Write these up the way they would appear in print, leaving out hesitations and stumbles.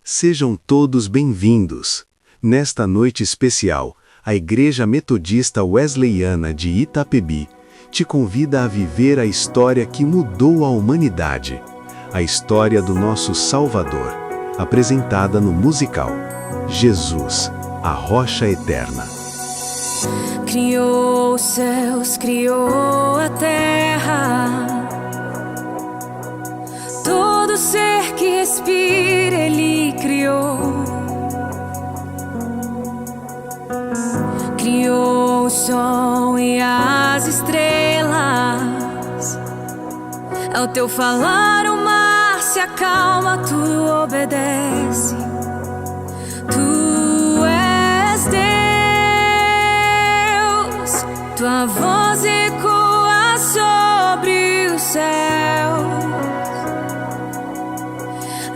Sejam todos bem-vindos. Nesta noite especial, a Igreja Metodista Wesleyana de Itapebi te convida a viver a história que mudou a humanidade, a história do nosso Salvador, apresentada no musical Jesus, a Rocha Eterna. Criou os céus, criou a terra, todo ser que respira Ele criou. Criou o sol e as estrelas, ao teu falar o mar se acalma, tudo obedece. Tu és Deus, tua voz ecoa sobre os céus.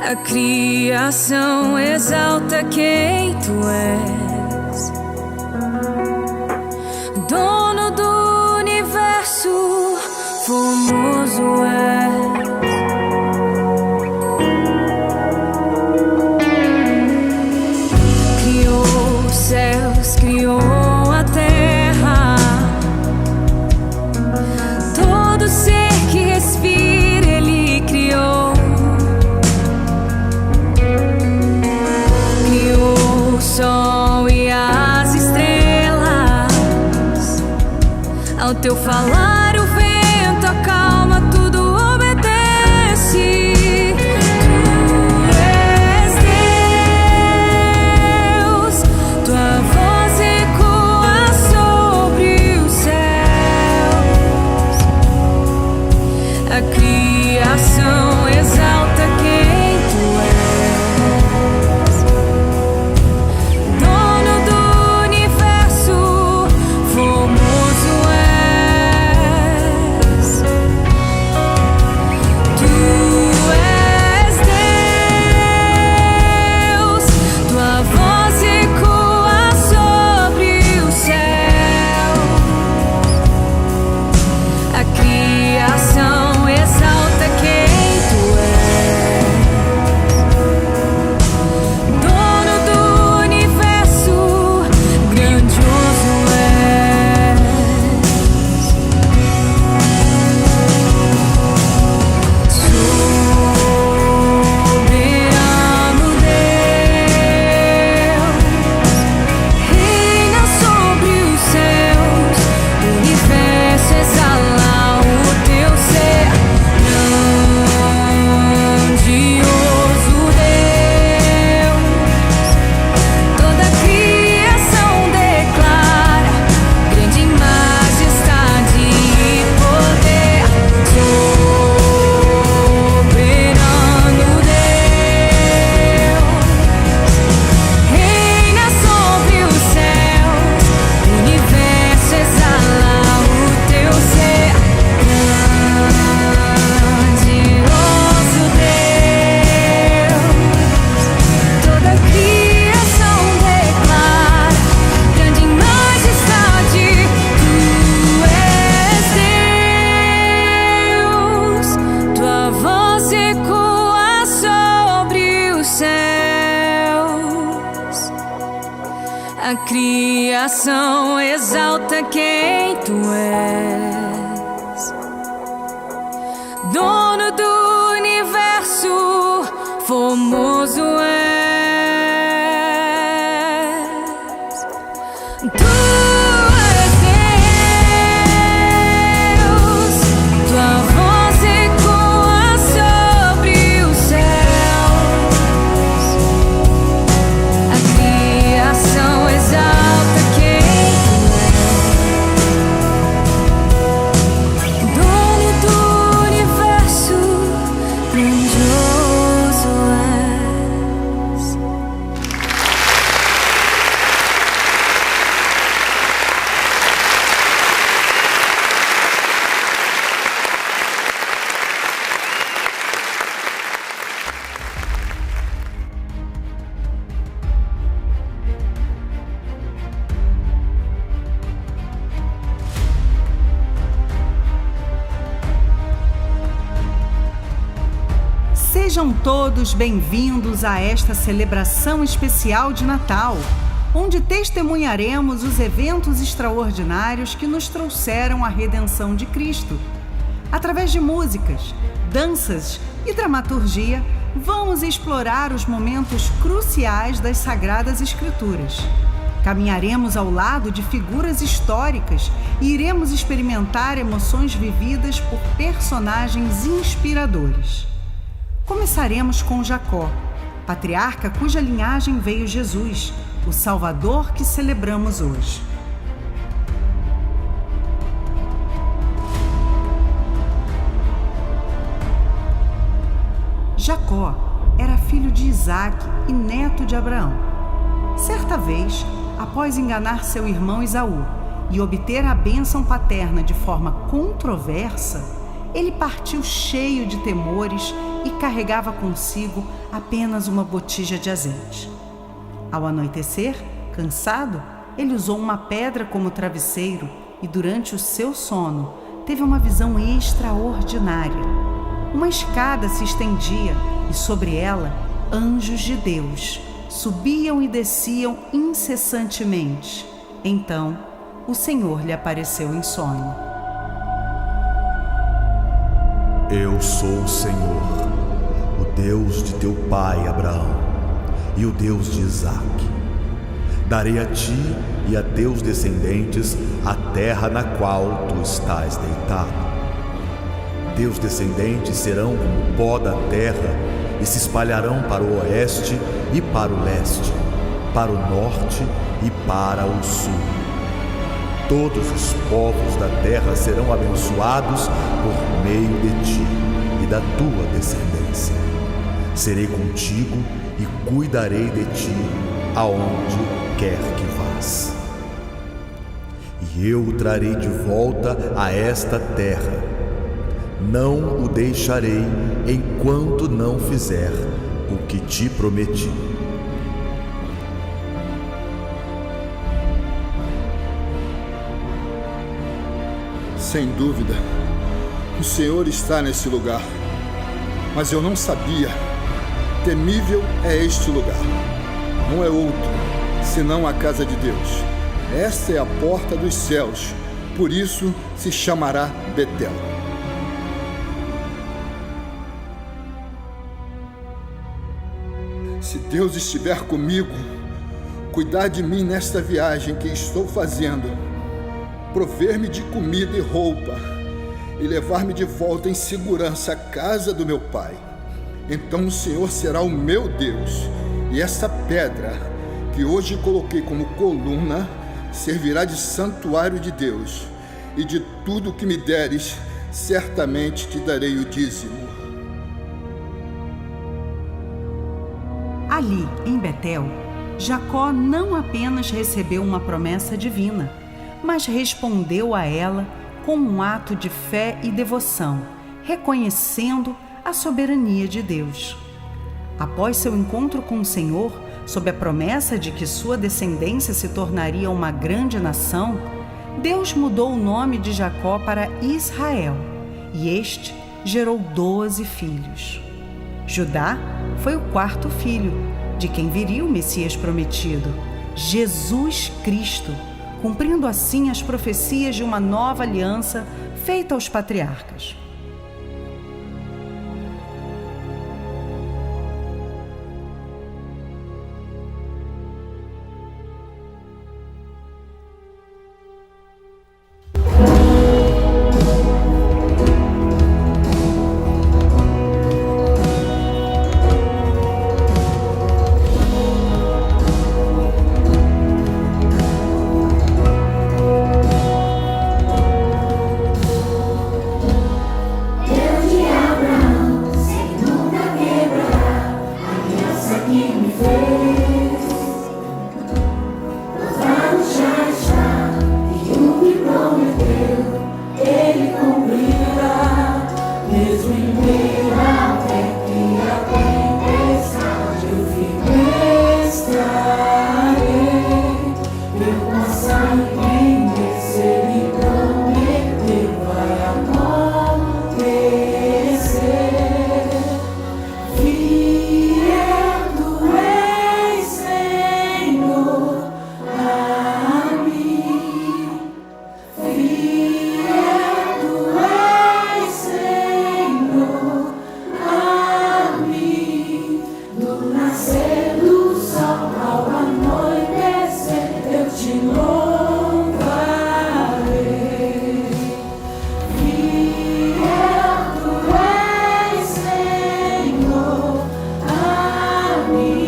A criação exalta quem tu és, dono do universo, formoso és. Criou os céus, criou a terra, todo ser que respira Ele criou. Criou o sol e as estrelas, ao teu falar o vento acalma, tudo obedece. Tu és Deus, tua voz ecoa sobre os céus. A criação exalta quem tu és, dono do universo, formoso és. Tu és Deus, tua voz ecoa sobre os céus. A criação exalta quem tu és, dono do universo, grandioso és. Soberano Deus, reina sobre os céus, o universo exala o teu ser. Grandioso Deus, toda a criação declara grande majestade e poder. Soberano Deus, reina sobre os céus, o universo exala o teu ser. Grandioso Deus, toda a criação declara grande majestade. Tu és Deus, tua voz ecoa sobre os céus. A criação exalta quem tu és, dono do universo, formoso és. Tu és Deus, tua voz ecoa sobre os céus. A criação exalta quem tu és, dono do universo, grandioso és. Sejam todos bem-vindos a esta celebração especial de Natal, onde testemunharemos os eventos extraordinários que nos trouxeram a redenção de Cristo. Através de músicas, danças e dramaturgia, vamos explorar os momentos cruciais das Sagradas Escrituras. Caminharemos ao lado de figuras históricas e iremos experimentar emoções vividas por personagens inspiradores. Começaremos com Jacó, patriarca cuja linhagem veio Jesus, o Salvador que celebramos hoje. Jacó era filho de Isaac e neto de Abraão. Certa vez, após enganar seu irmão Esaú e obter a bênção paterna de forma controversa, ele partiu cheio de temores e carregava consigo apenas uma botija de azeite. Ao anoitecer, cansado, ele usou uma pedra como travesseiro e, durante o seu sono, teve uma visão extraordinária. Uma escada se estendia e, sobre ela, anjos de Deus subiam e desciam incessantemente. Então, o Senhor lhe apareceu em sonho. Eu sou o Senhor, o Deus de teu pai Abraão e o Deus de Isaque. Darei a ti e a teus descendentes a terra na qual tu estás deitado. Teus descendentes serão como o pó da terra e se espalharão para o oeste e para o leste, para o norte e para o sul. Todos os povos da terra serão abençoados por meio de ti e da tua descendência. Serei contigo e cuidarei de ti aonde quer que vás. E eu o trarei de volta a esta terra. Não o deixarei enquanto não fizer o que te prometi. Sem dúvida, o Senhor está nesse lugar, mas eu não sabia. Temível é este lugar. Não é outro, senão a casa de Deus. Esta é a porta dos céus, por isso se chamará Betel. Se Deus estiver comigo, cuidar de mim nesta viagem que estou fazendo, prover-me de comida e roupa e levar-me de volta em segurança à casa do meu pai, então o Senhor será o meu Deus, e essa pedra que hoje coloquei como coluna servirá de santuário de Deus, e de tudo que me deres, certamente te darei o dízimo. Ali, em Betel, Jacó não apenas recebeu uma promessa divina, mas respondeu a ela com um ato de fé e devoção, reconhecendo a soberania de Deus. Após seu encontro com o Senhor, sob a promessa de que sua descendência se tornaria uma grande nação, Deus mudou o nome de Jacó para Israel, e este gerou 12 filhos. Judá foi o quarto filho, de quem viria o Messias prometido, Jesus Cristo, cumprindo assim as profecias de uma nova aliança feita aos patriarcas. nascer do sol ao anoitecer, eu te louvarei. Fiel tu és, Senhor, a mim.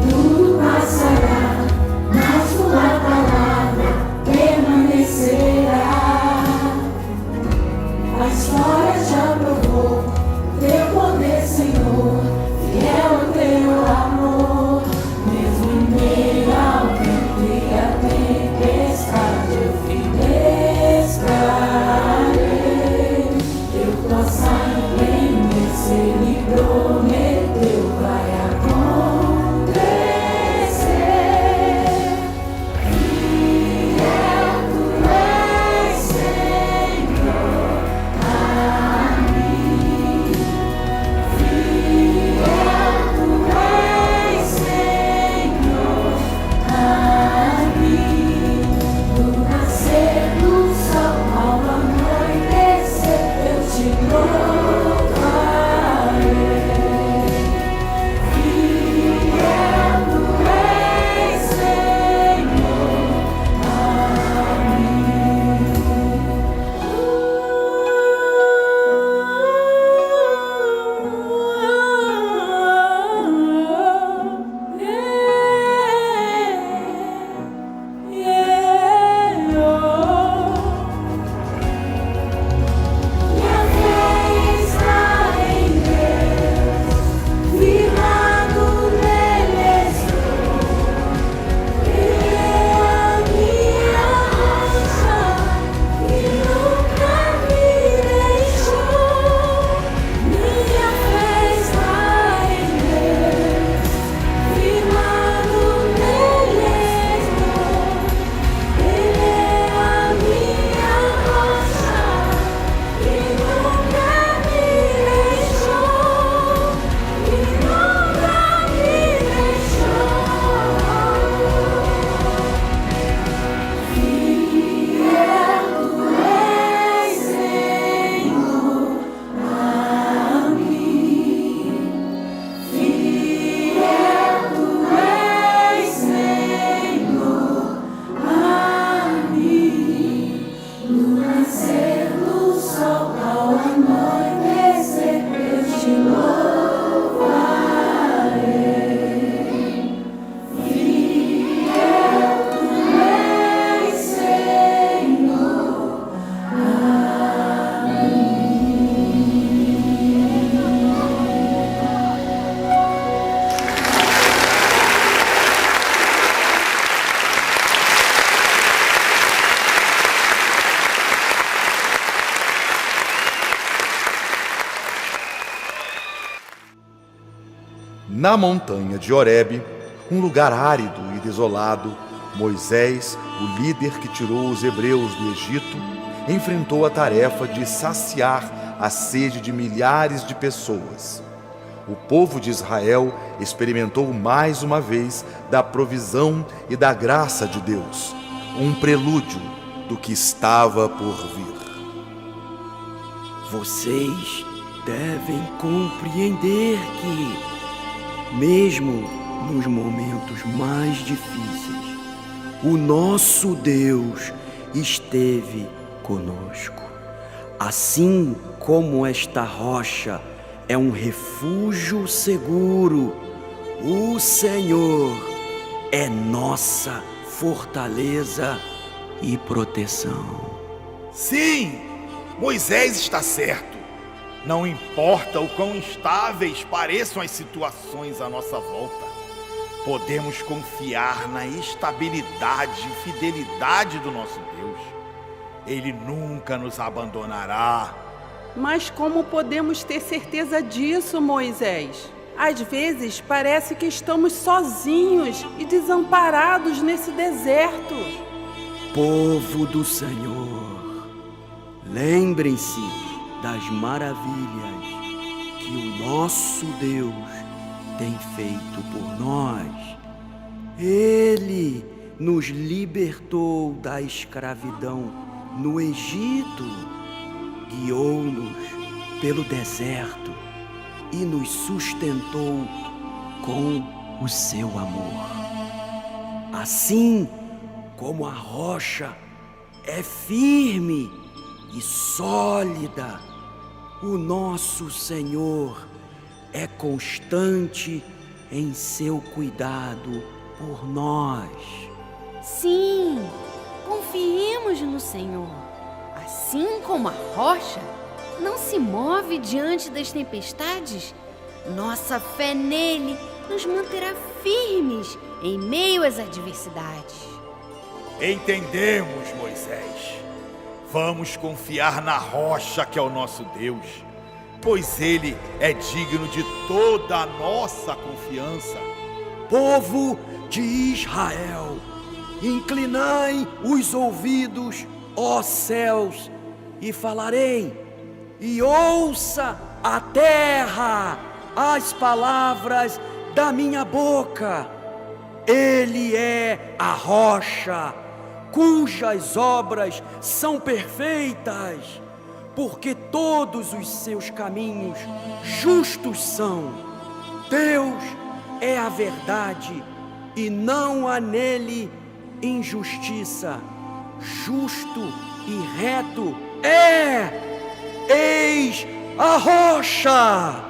Tudo passará, mas tua palavra permanecerá. A história já provou teu poder, Senhor, fiel o teu amor. Mesmo em meio ao vento e à tempestade, eu firme estarei. Eu possa envelhecer e prometeu vai acontecer. Fiel tu és, Senhor, a mim. Fiel tu és, Senhor, a mim. Do nascer do sol ao anoitecer, eu te louvarei. Fiel tu és, Senhor, a Minha fé está em Deus, firmado nele estou. Ele é a minha rocha e nunca me deixou. Minha fé está em Deus, firmado nele estou. Ele é a minha rocha e nunca me deixou. E nunca me deixou. Fiel tu és, Senhor, a mim. Fiel tu és, Senhor, a mim. No nascer do sol ao anoitecer, eu te louvarei. Fiel tu és, Senhor, a Na montanha de Horebe, um lugar árido e desolado, Moisés, o líder que tirou os hebreus do Egito, enfrentou a tarefa de saciar a sede de milhares de pessoas. O povo de Israel experimentou mais uma vez da provisão e da graça de Deus, um prelúdio do que estava por vir. Vocês devem compreender que, mesmo nos momentos mais difíceis, o nosso Deus esteve conosco. Assim como esta rocha é um refúgio seguro, o Senhor é nossa fortaleza e proteção. Sim, Moisés está certo. Não importa o quão instáveis pareçam as situações à nossa volta, podemos confiar na estabilidade e fidelidade do nosso Deus. Ele nunca nos abandonará. Mas como podemos ter certeza disso, Moisés? Às vezes parece que estamos sozinhos e desamparados nesse deserto. Povo do Senhor, lembrem-se das maravilhas que o nosso Deus tem feito por nós. Ele nos libertou da escravidão no Egito, guiou-nos pelo deserto e nos sustentou com o seu amor. Assim como a rocha é firme e sólida, o nosso Senhor é constante em seu cuidado por nós. Sim, confiemos no Senhor. Assim como a rocha não se move diante das tempestades, nossa fé nele nos manterá firmes em meio às adversidades. Entendemos, Moisés. Vamos confiar na rocha que é o nosso Deus, pois ele é digno de toda a nossa confiança. Povo de Israel, inclinai os ouvidos, ó céus, e falarei, e ouça a terra as palavras da minha boca. Ele é a rocha, cujas obras são perfeitas, porque todos os seus caminhos justos são. Deus é a verdade e não há nele injustiça. Justo e reto eis a rocha.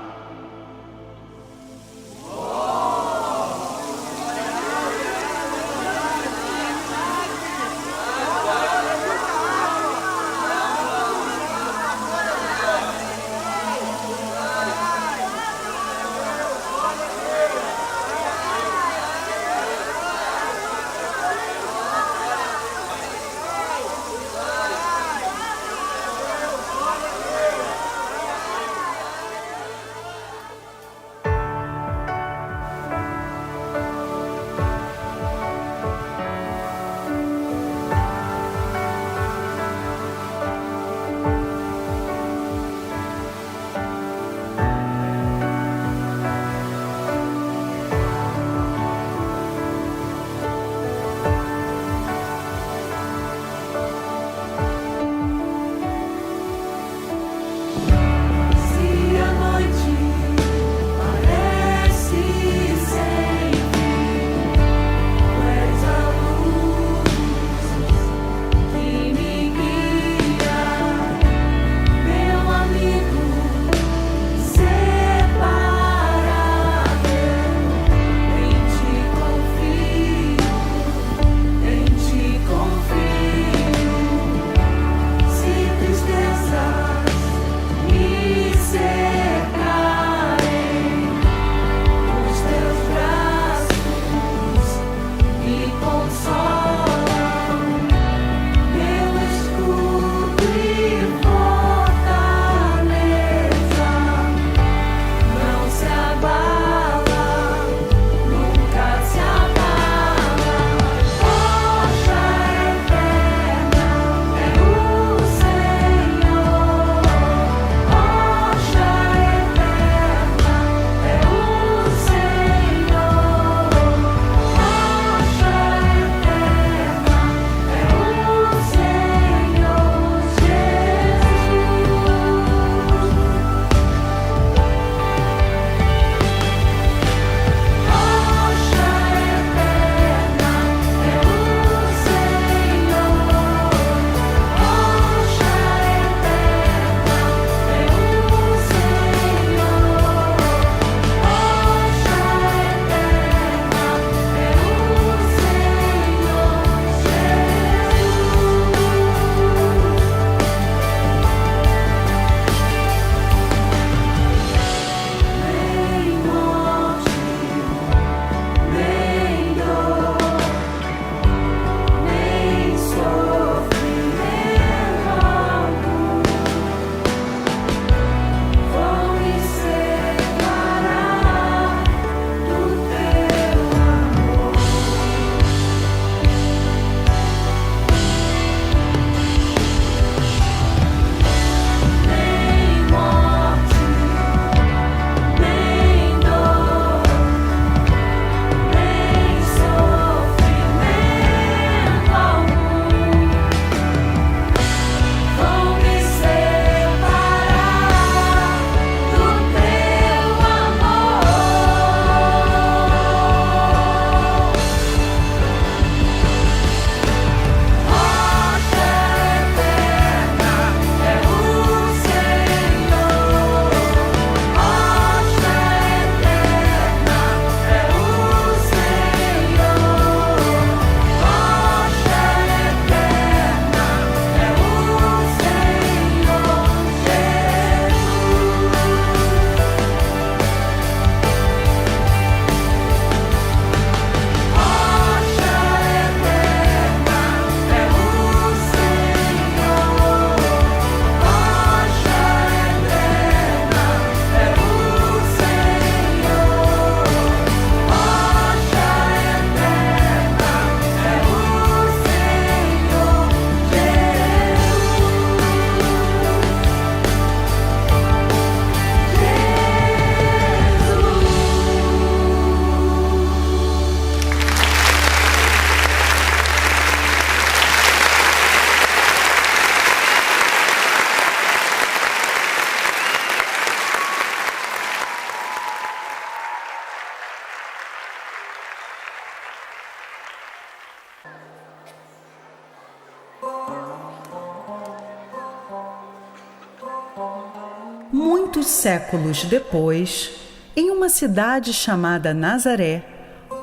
Alguns séculos depois, em uma cidade chamada Nazaré,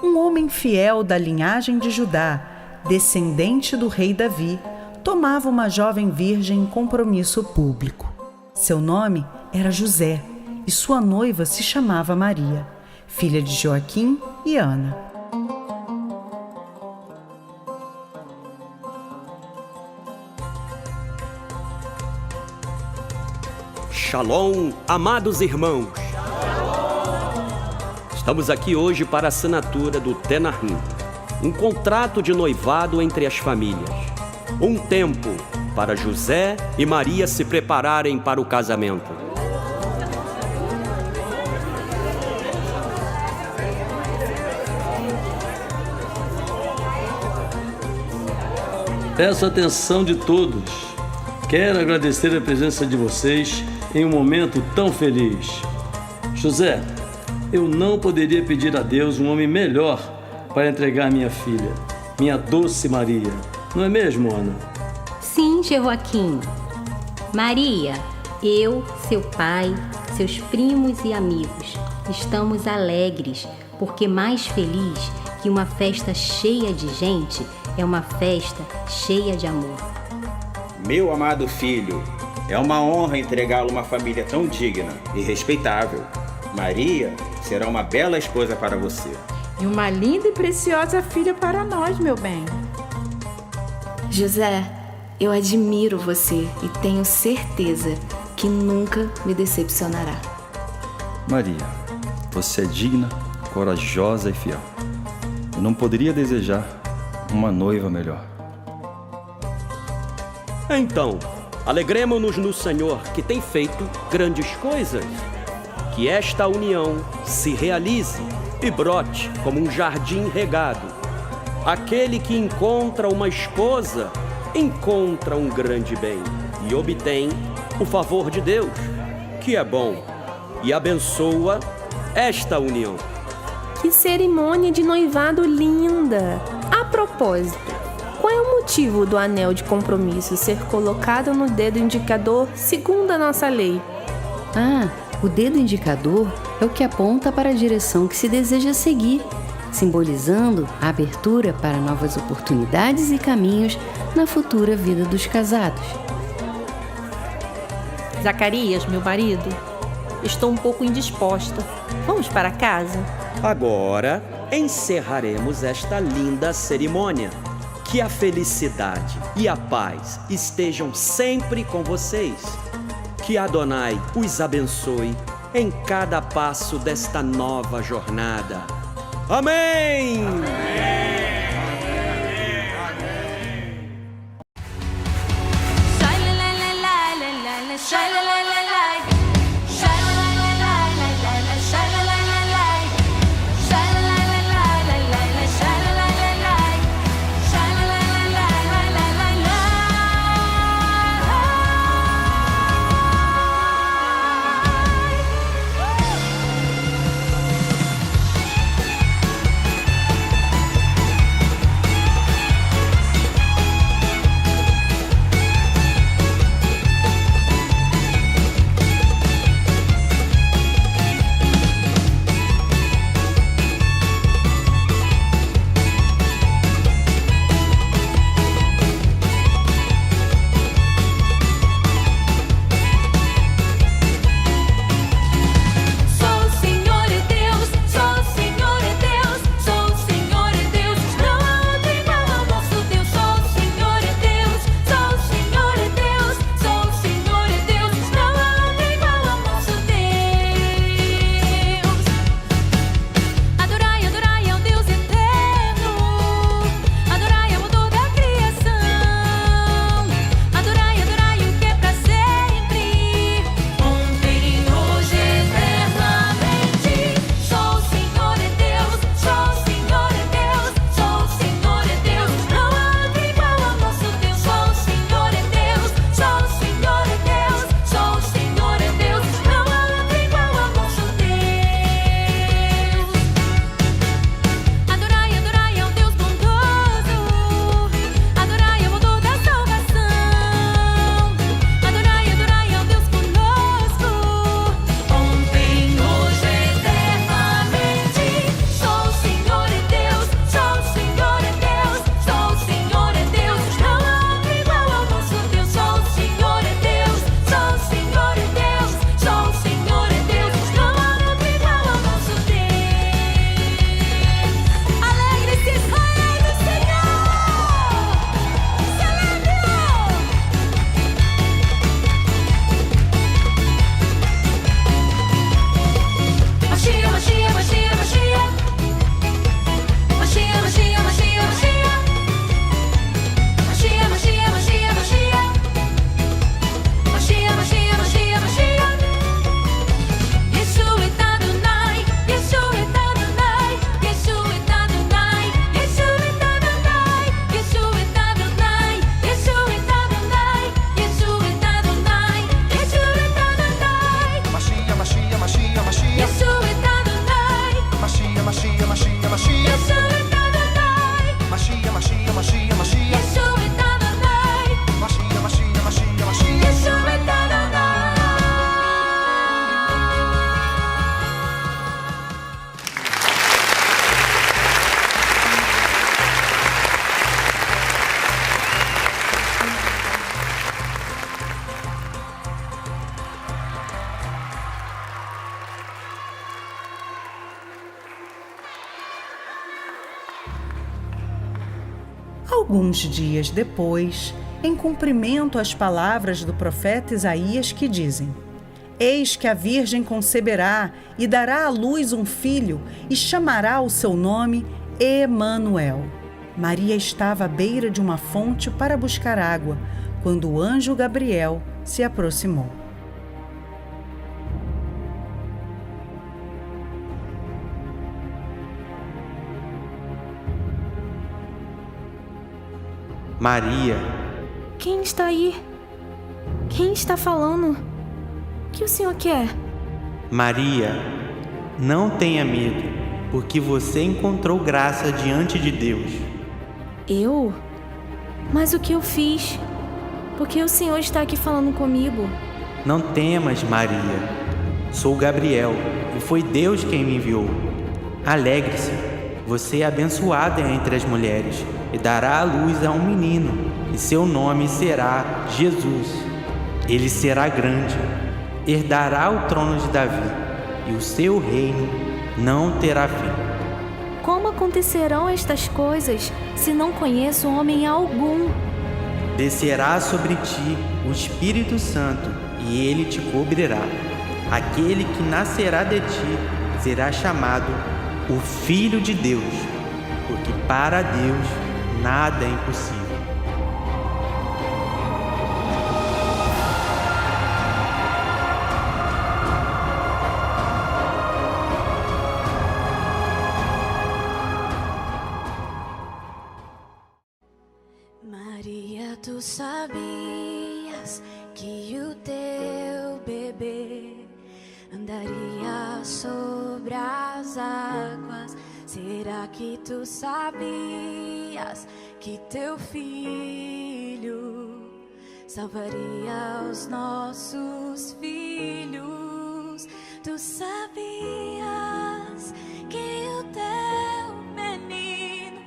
um homem fiel da linhagem de Judá, descendente do rei Davi, tomava uma jovem virgem em compromisso público. Seu nome era José e sua noiva se chamava Maria, filha de Joaquim e Ana. Shalom, amados irmãos. Estamos aqui hoje para a assinatura do Tenahim, um contrato de noivado entre as famílias. Um tempo para José e Maria se prepararem para o casamento. Peço a atenção de todos. Quero agradecer a presença de vocês em um momento tão feliz. José, eu não poderia pedir a Deus um homem melhor para entregar minha filha, minha doce Maria. Não é mesmo, Ana? Sim, Joaquim. Maria, eu, seu pai, seus primos e amigos, estamos alegres, porque mais feliz que uma festa cheia de gente é uma festa cheia de amor. Meu amado filho, é uma honra entregá-lo a uma família tão digna e respeitável. Maria será uma bela esposa para você. E uma linda e preciosa filha para nós, meu bem. José, eu admiro você e tenho certeza que nunca me decepcionará. Maria, você é digna, corajosa e fiel. Eu não poderia desejar uma noiva melhor. Então, alegremo-nos no Senhor que tem feito grandes coisas. Que esta união se realize e brote como um jardim regado. Aquele que encontra uma esposa, encontra um grande bem e obtém o favor de Deus, que é bom, e abençoa esta união. Que cerimônia de noivado linda! A propósito, qual é o motivo do anel de compromisso ser colocado no dedo indicador segundo a nossa lei? O dedo indicador é o que aponta para a direção que se deseja seguir, simbolizando a abertura para novas oportunidades e caminhos na futura vida dos casados. Zacarias, meu marido, estou um pouco indisposta. Vamos para casa? Agora encerraremos esta linda cerimônia. Que a felicidade e a paz estejam sempre com vocês. Que Adonai os abençoe em cada passo desta nova jornada. Amém! Amém! Alguns dias depois, em cumprimento às palavras do profeta Isaías que dizem: Eis que a Virgem conceberá e dará à luz um filho e chamará o seu nome Emanuel. Maria estava à beira de uma fonte para buscar água, quando o anjo Gabriel se aproximou. Maria. Quem está aí? Quem está falando? O que o senhor quer? Maria, não tenha medo, porque você encontrou graça diante de Deus. Eu? Mas o que eu fiz? Por que o senhor está aqui falando comigo? Não temas, Maria. Sou Gabriel e foi Deus quem me enviou. Alegre-se, você é abençoada entre as mulheres e dará à luz a um menino, e seu nome será Jesus. Ele será grande, herdará o trono de Davi, e o seu reino não terá fim. Como acontecerão estas coisas se não conheço homem algum? Descerá sobre ti o Espírito Santo, e ele te cobrirá. Aquele que nascerá de ti será chamado o Filho de Deus, porque para Deus nada é impossível. Maria, tu sabias que o teu bebê andaria sobre as águas? Será que tu sabias que teu filho salvaria os nossos filhos? Tu sabias que o teu menino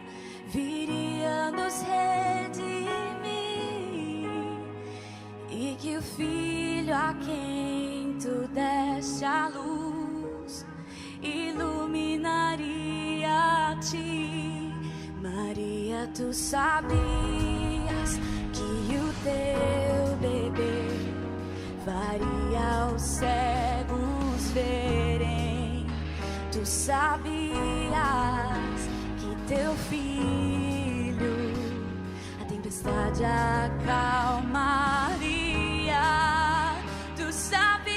viria nos redimir e que o filho a quem tu deste a luz iluminaria a ti? Maria, tu sabias que o teu bebê faria os cegos verem? Tu sabias que teu filho a tempestade acalmaria? Tu sabias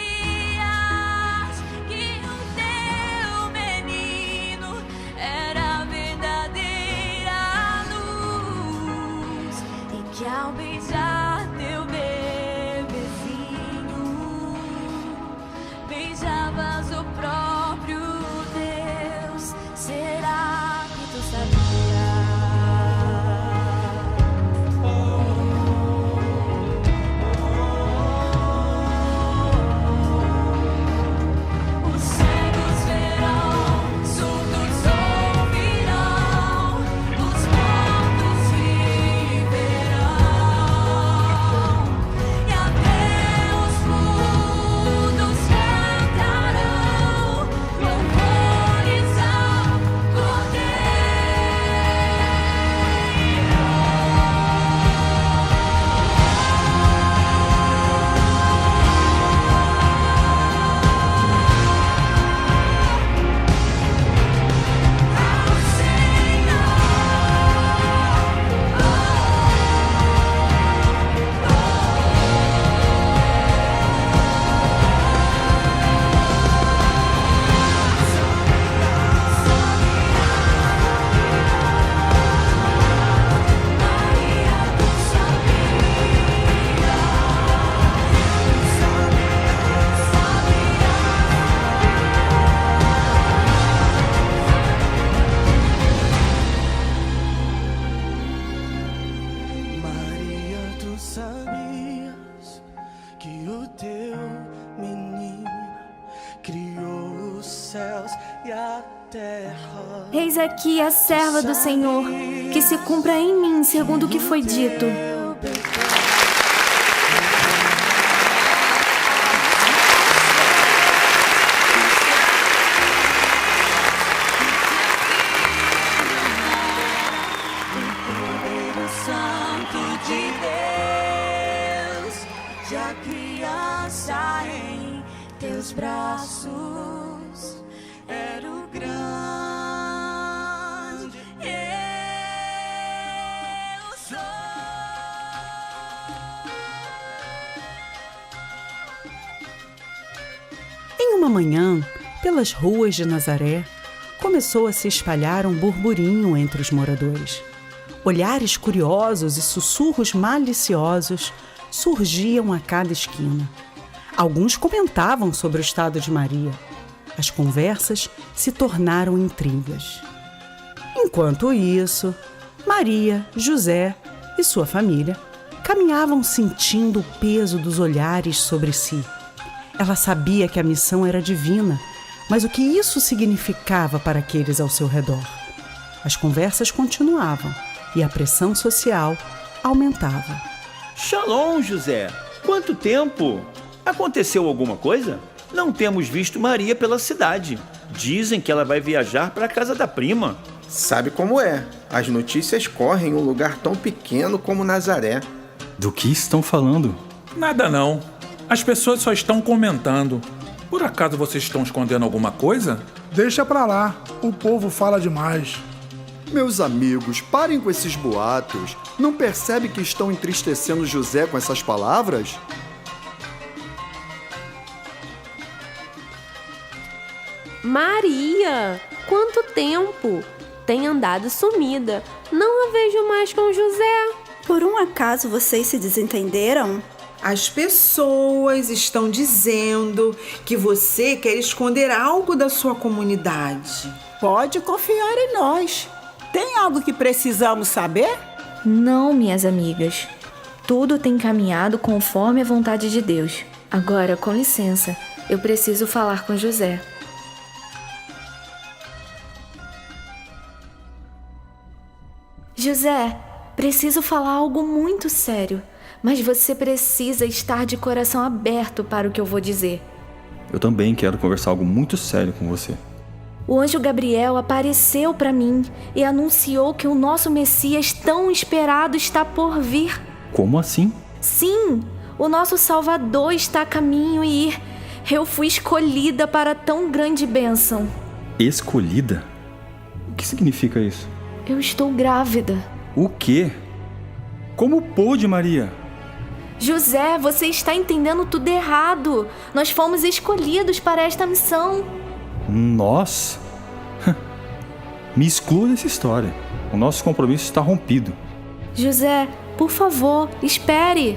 que o teu menino era a verdadeira luz e que ao beijar teu bebezinho beijavas o próprio Deus? Será que tu sabias? Eis aqui a serva do Senhor, que se cumpra em mim segundo o que foi dito. Uma manhã, pelas ruas de Nazaré, começou a se espalhar um burburinho entre os moradores. Olhares curiosos e sussurros maliciosos surgiam a cada esquina. Alguns comentavam sobre o estado de Maria. As conversas se tornaram intrigas. Enquanto isso, Maria, José e sua família caminhavam sentindo o peso dos olhares sobre si. Ela sabia que a missão era divina, mas o que isso significava para aqueles ao seu redor? As conversas continuavam e a pressão social aumentava. Shalom, José! Quanto tempo? Aconteceu alguma coisa? Não temos visto Maria pela cidade. Dizem que ela vai viajar para a casa da prima. Sabe como é? As notícias correm em um lugar tão pequeno como Nazaré. Do que estão falando? Nada não. As pessoas só estão comentando. Por acaso vocês estão escondendo alguma coisa? Deixa pra lá. O povo fala demais. Meus amigos, parem com esses boatos. Não percebe que estão entristecendo José com essas palavras? Maria, quanto tempo! Tem andado sumida. Não a vejo mais com José. Por um acaso vocês se desentenderam? As pessoas estão dizendo que você quer esconder algo da sua comunidade. Pode confiar em nós. Tem algo que precisamos saber? Não, minhas amigas. Tudo tem caminhado conforme a vontade de Deus. Agora, com licença, eu preciso falar com José. José, preciso falar algo muito sério, mas você precisa estar de coração aberto para o que eu vou dizer. Eu também quero conversar algo muito sério com você. O anjo Gabriel apareceu para mim e anunciou que o nosso Messias tão esperado está por vir. Como assim? Sim, o nosso Salvador está a caminho e eu fui escolhida para tão grande bênção. Escolhida? O que significa isso? Eu estou grávida. O quê? Como pôde, Maria? José, você está entendendo tudo errado. Nós fomos escolhidos para esta missão. Nós? Me exclua dessa história. O nosso compromisso está rompido. José, por favor, espere.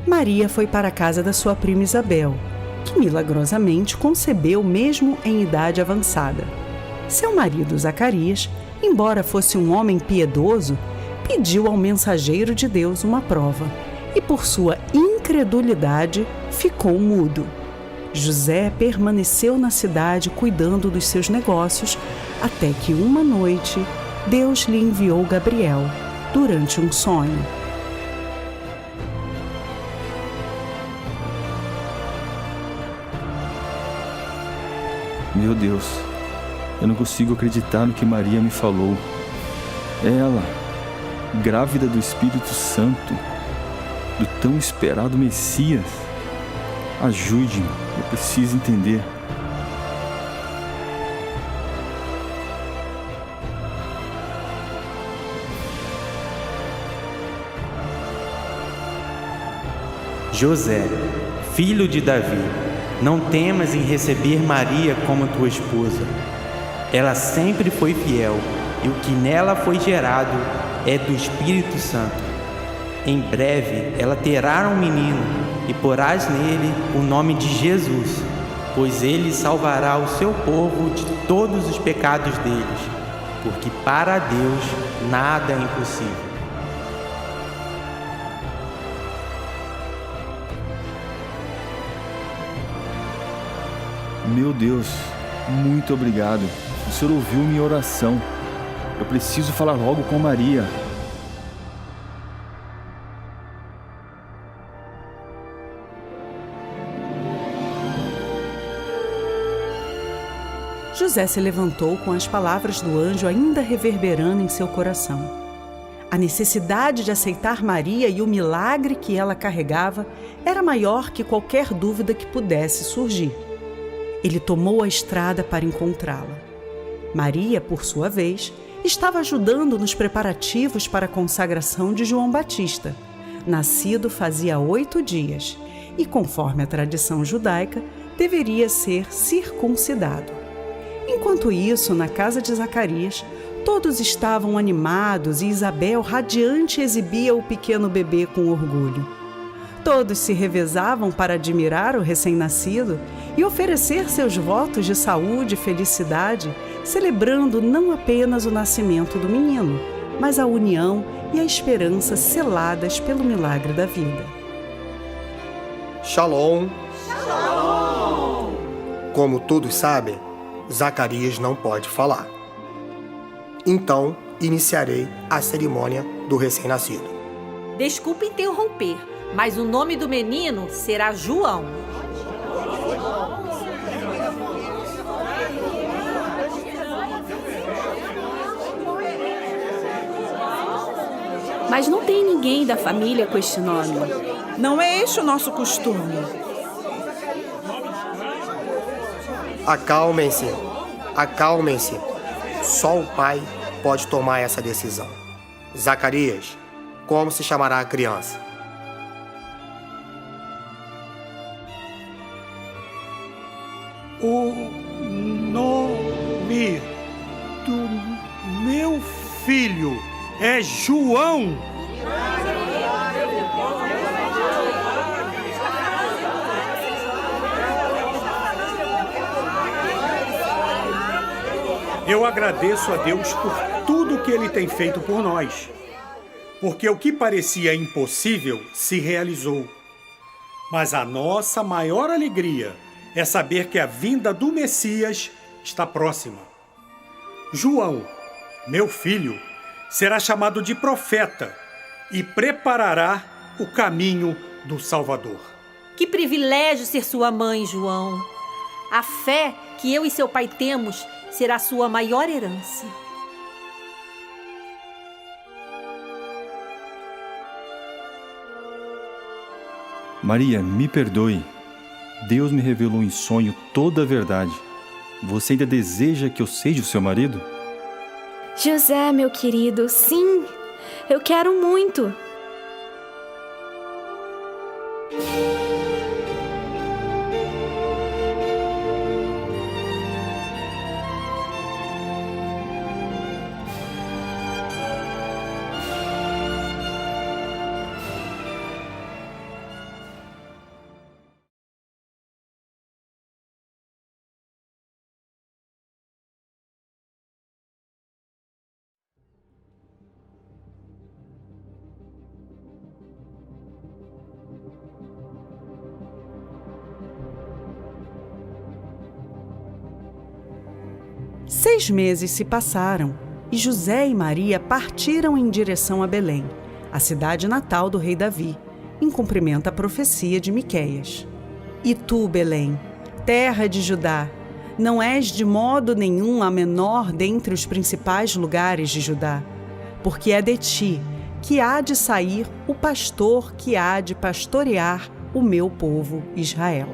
Maria foi para a casa da sua prima Isabel, que milagrosamente concebeu mesmo em idade avançada. Seu marido, Zacarias, embora fosse um homem piedoso, pediu ao mensageiro de Deus uma prova e, por sua incredulidade, ficou mudo. José permaneceu na cidade cuidando dos seus negócios até que uma noite Deus lhe enviou Gabriel durante um sonho. Meu Deus, eu não consigo acreditar no que Maria me falou. Ela, grávida do Espírito Santo, do tão esperado Messias. Ajude-me, eu preciso entender. José, filho de Davi, não temas em receber Maria como tua esposa. Ela sempre foi fiel, e o que nela foi gerado é do Espírito Santo. Em breve ela terá um menino, e porás nele o nome de Jesus, pois ele salvará o seu povo de todos os pecados deles, porque para Deus nada é impossível. Meu Deus, muito obrigado. O Senhor ouviu minha oração. Eu preciso falar logo com Maria. José se levantou com as palavras do anjo ainda reverberando em seu coração. A necessidade de aceitar Maria e o milagre que ela carregava era maior que qualquer dúvida que pudesse surgir. Ele tomou a estrada para encontrá-la. Maria, por sua vez, estava ajudando nos preparativos para a consagração de João Batista, nascido fazia 8 dias e, conforme a tradição judaica, deveria ser circuncidado. Enquanto isso, na casa de Zacarias, todos estavam animados e Isabel, radiante, exibia o pequeno bebê com orgulho. Todos se revezavam para admirar o recém-nascido e oferecer seus votos de saúde e felicidade, celebrando não apenas o nascimento do menino, mas a união e a esperança seladas pelo milagre da vida. Shalom. Shalom. Como todos sabem, Zacarias não pode falar. Então, iniciarei a cerimônia do recém-nascido. Desculpe interromper, mas o nome do menino será João. Mas não tem ninguém da família com este nome. Não é este o nosso costume. Acalmem-se. Acalmem-se. Só o pai pode tomar essa decisão. Zacarias, como se chamará a criança? O nome do meu filho é João. Eu agradeço a Deus por tudo que Ele tem feito por nós, porque o que parecia impossível se realizou. Mas a nossa maior alegria é saber que a vinda do Messias está próxima. João, meu filho, será chamado de profeta e preparará o caminho do Salvador. Que privilégio ser sua mãe, João. A fé que eu e seu pai temos será sua maior herança. Maria, me perdoe. Deus me revelou em sonho toda a verdade. Você ainda deseja que eu seja o seu marido? José, meu querido, sim, eu quero muito. Seis meses se passaram e José e Maria partiram em direção a Belém, a cidade natal do rei Davi, em cumprimento à profecia de Miqueias. E tu, Belém, terra de Judá, não és de modo nenhum a menor dentre os principais lugares de Judá, porque é de ti que há de sair o pastor que há de pastorear o meu povo Israel.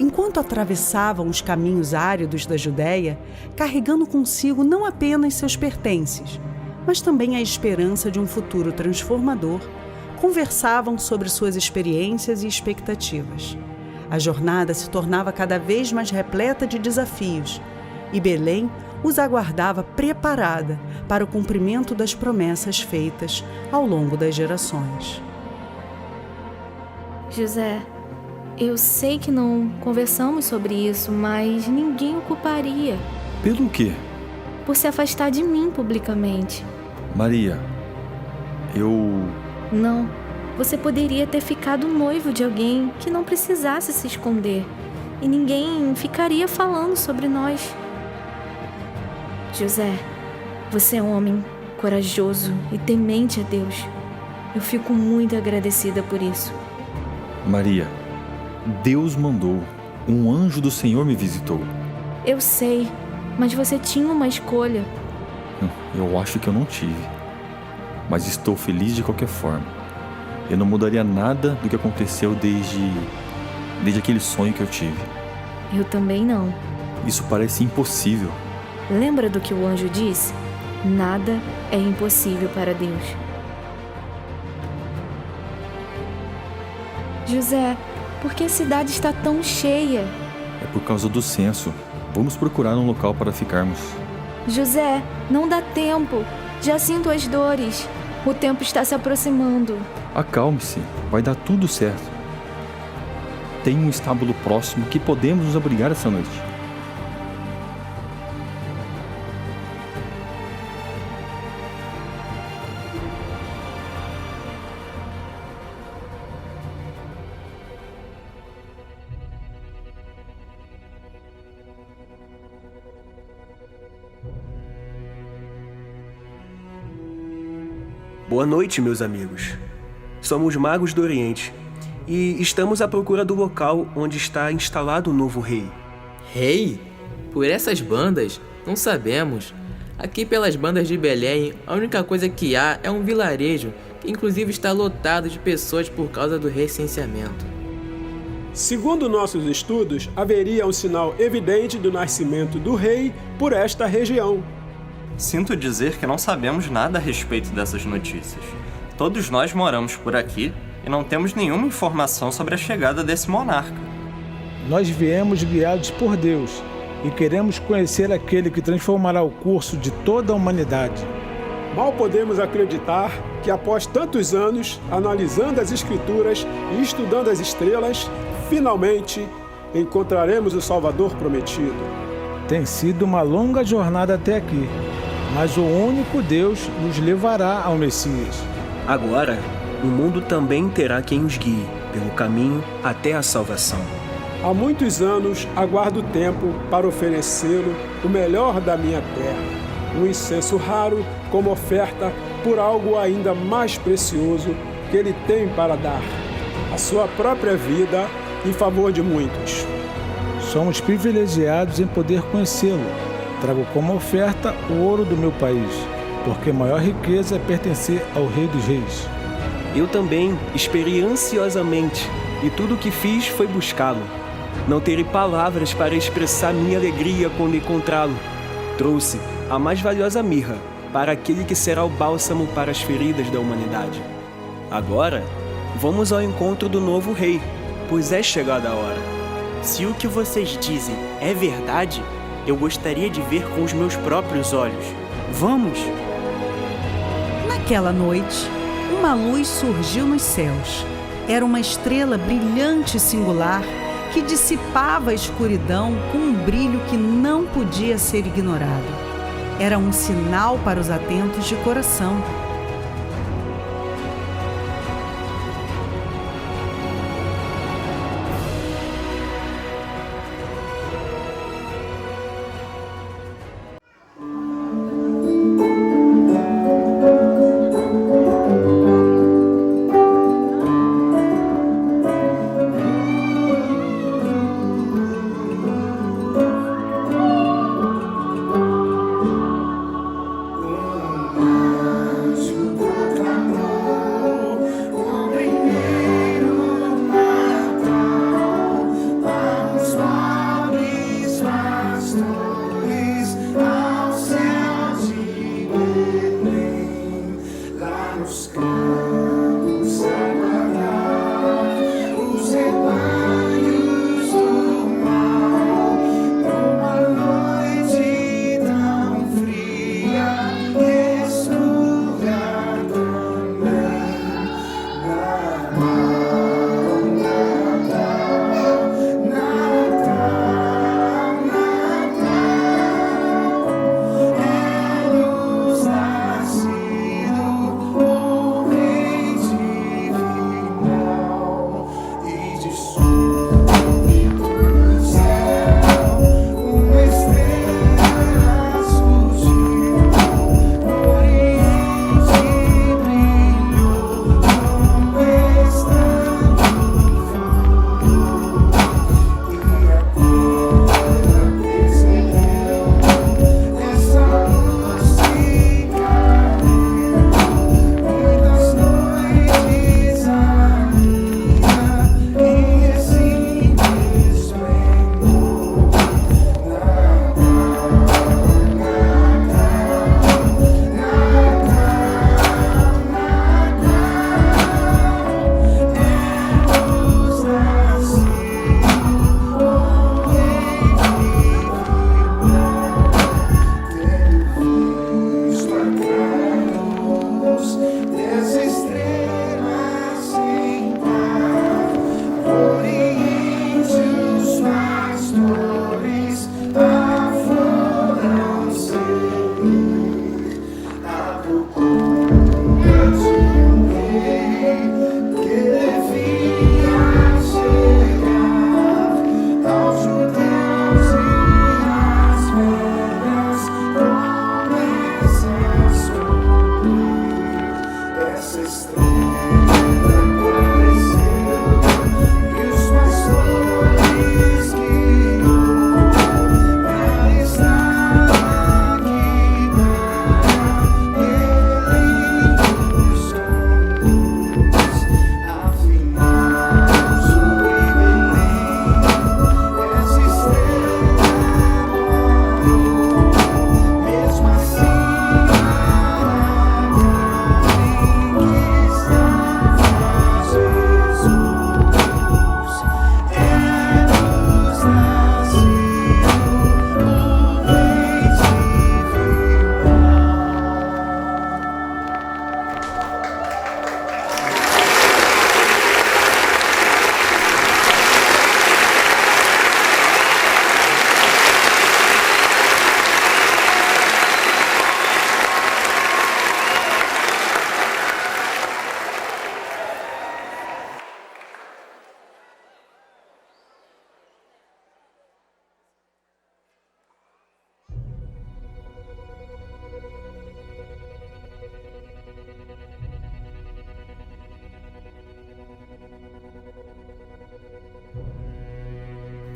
Enquanto atravessavam os caminhos áridos da Judéia, carregando consigo não apenas seus pertences, mas também a esperança de um futuro transformador, conversavam sobre suas experiências e expectativas. A jornada se tornava cada vez mais repleta de desafios, e Belém os aguardava preparada para o cumprimento das promessas feitas ao longo das gerações. José, eu sei que não conversamos sobre isso, mas ninguém o culparia. Pelo quê? Por se afastar de mim publicamente. Maria, Não, você poderia ter ficado noivo de alguém que não precisasse se esconder. E ninguém ficaria falando sobre nós. José, você é um homem corajoso e temente a Deus. Eu fico muito agradecida por isso. Maria, Deus mandou. Um anjo do Senhor me visitou. Eu sei, mas você tinha uma escolha. Eu acho que eu não tive. Mas estou feliz de qualquer forma. Eu não mudaria nada do que aconteceu desde aquele sonho que eu tive. Eu também não. Isso parece impossível. Lembra do que o anjo disse? Nada é impossível para Deus. José, por que a cidade está tão cheia? É por causa do censo. Vamos procurar um local para ficarmos. José, não dá tempo. Já sinto as dores. O tempo está se aproximando. Acalme-se, vai dar tudo certo. Tem um estábulo próximo que podemos nos abrigar essa noite. Boa noite, meus amigos. Somos magos do Oriente e estamos à procura do local onde está instalado o novo rei. Rei? Por essas bandas? Não sabemos. Aqui pelas bandas de Belém, a única coisa que há é um vilarejo que inclusive está lotado de pessoas por causa do recenseamento. Segundo nossos estudos, haveria um sinal evidente do nascimento do rei por esta região. Sinto dizer que não sabemos nada a respeito dessas notícias. Todos nós moramos por aqui e não temos nenhuma informação sobre a chegada desse monarca. Nós viemos guiados por Deus e queremos conhecer aquele que transformará o curso de toda a humanidade. Mal podemos acreditar que após tantos anos, analisando as escrituras e estudando as estrelas, finalmente encontraremos o Salvador prometido. Tem sido uma longa jornada até aqui, mas o único Deus nos levará ao Messias. Agora, o mundo também terá quem os guie pelo caminho até a salvação. Há muitos anos aguardo tempo para oferecê-lo o melhor da minha terra, um incenso raro como oferta por algo ainda mais precioso que ele tem para dar, a sua própria vida em favor de muitos. Somos privilegiados em poder conhecê-lo. Trago como oferta o ouro do meu país, porque a maior riqueza é pertencer ao Rei dos Reis. Eu também esperei ansiosamente, e tudo o que fiz foi buscá-lo. Não terei palavras para expressar minha alegria quando encontrá-lo. Trouxe a mais valiosa mirra para aquele que será o bálsamo para as feridas da humanidade. Agora, vamos ao encontro do novo rei, pois é chegada a hora. Se o que vocês dizem é verdade, eu gostaria de ver com os meus próprios olhos. Vamos! Naquela noite, uma luz surgiu nos céus. Era uma estrela brilhante e singular que dissipava a escuridão com um brilho que não podia ser ignorado. Era um sinal para os atentos de coração. Um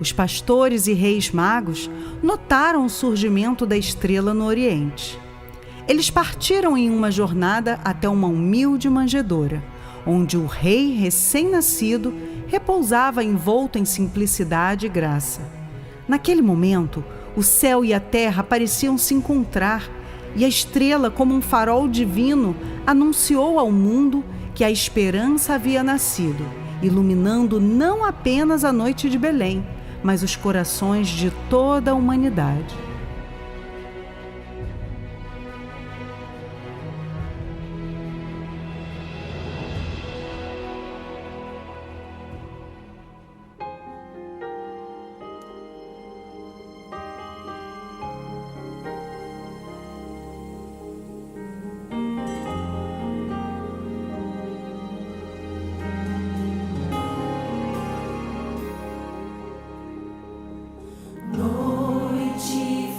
Os pastores e reis magos notaram o surgimento da estrela no Oriente. Eles partiram em uma jornada até uma humilde manjedoura, onde o rei recém-nascido repousava envolto em simplicidade e graça. Naquele momento, o céu e a terra pareciam se encontrar, e a estrela, como um farol divino, anunciou ao mundo que a esperança havia nascido, iluminando não apenas a noite de Belém, mas os corações de toda a humanidade. Noite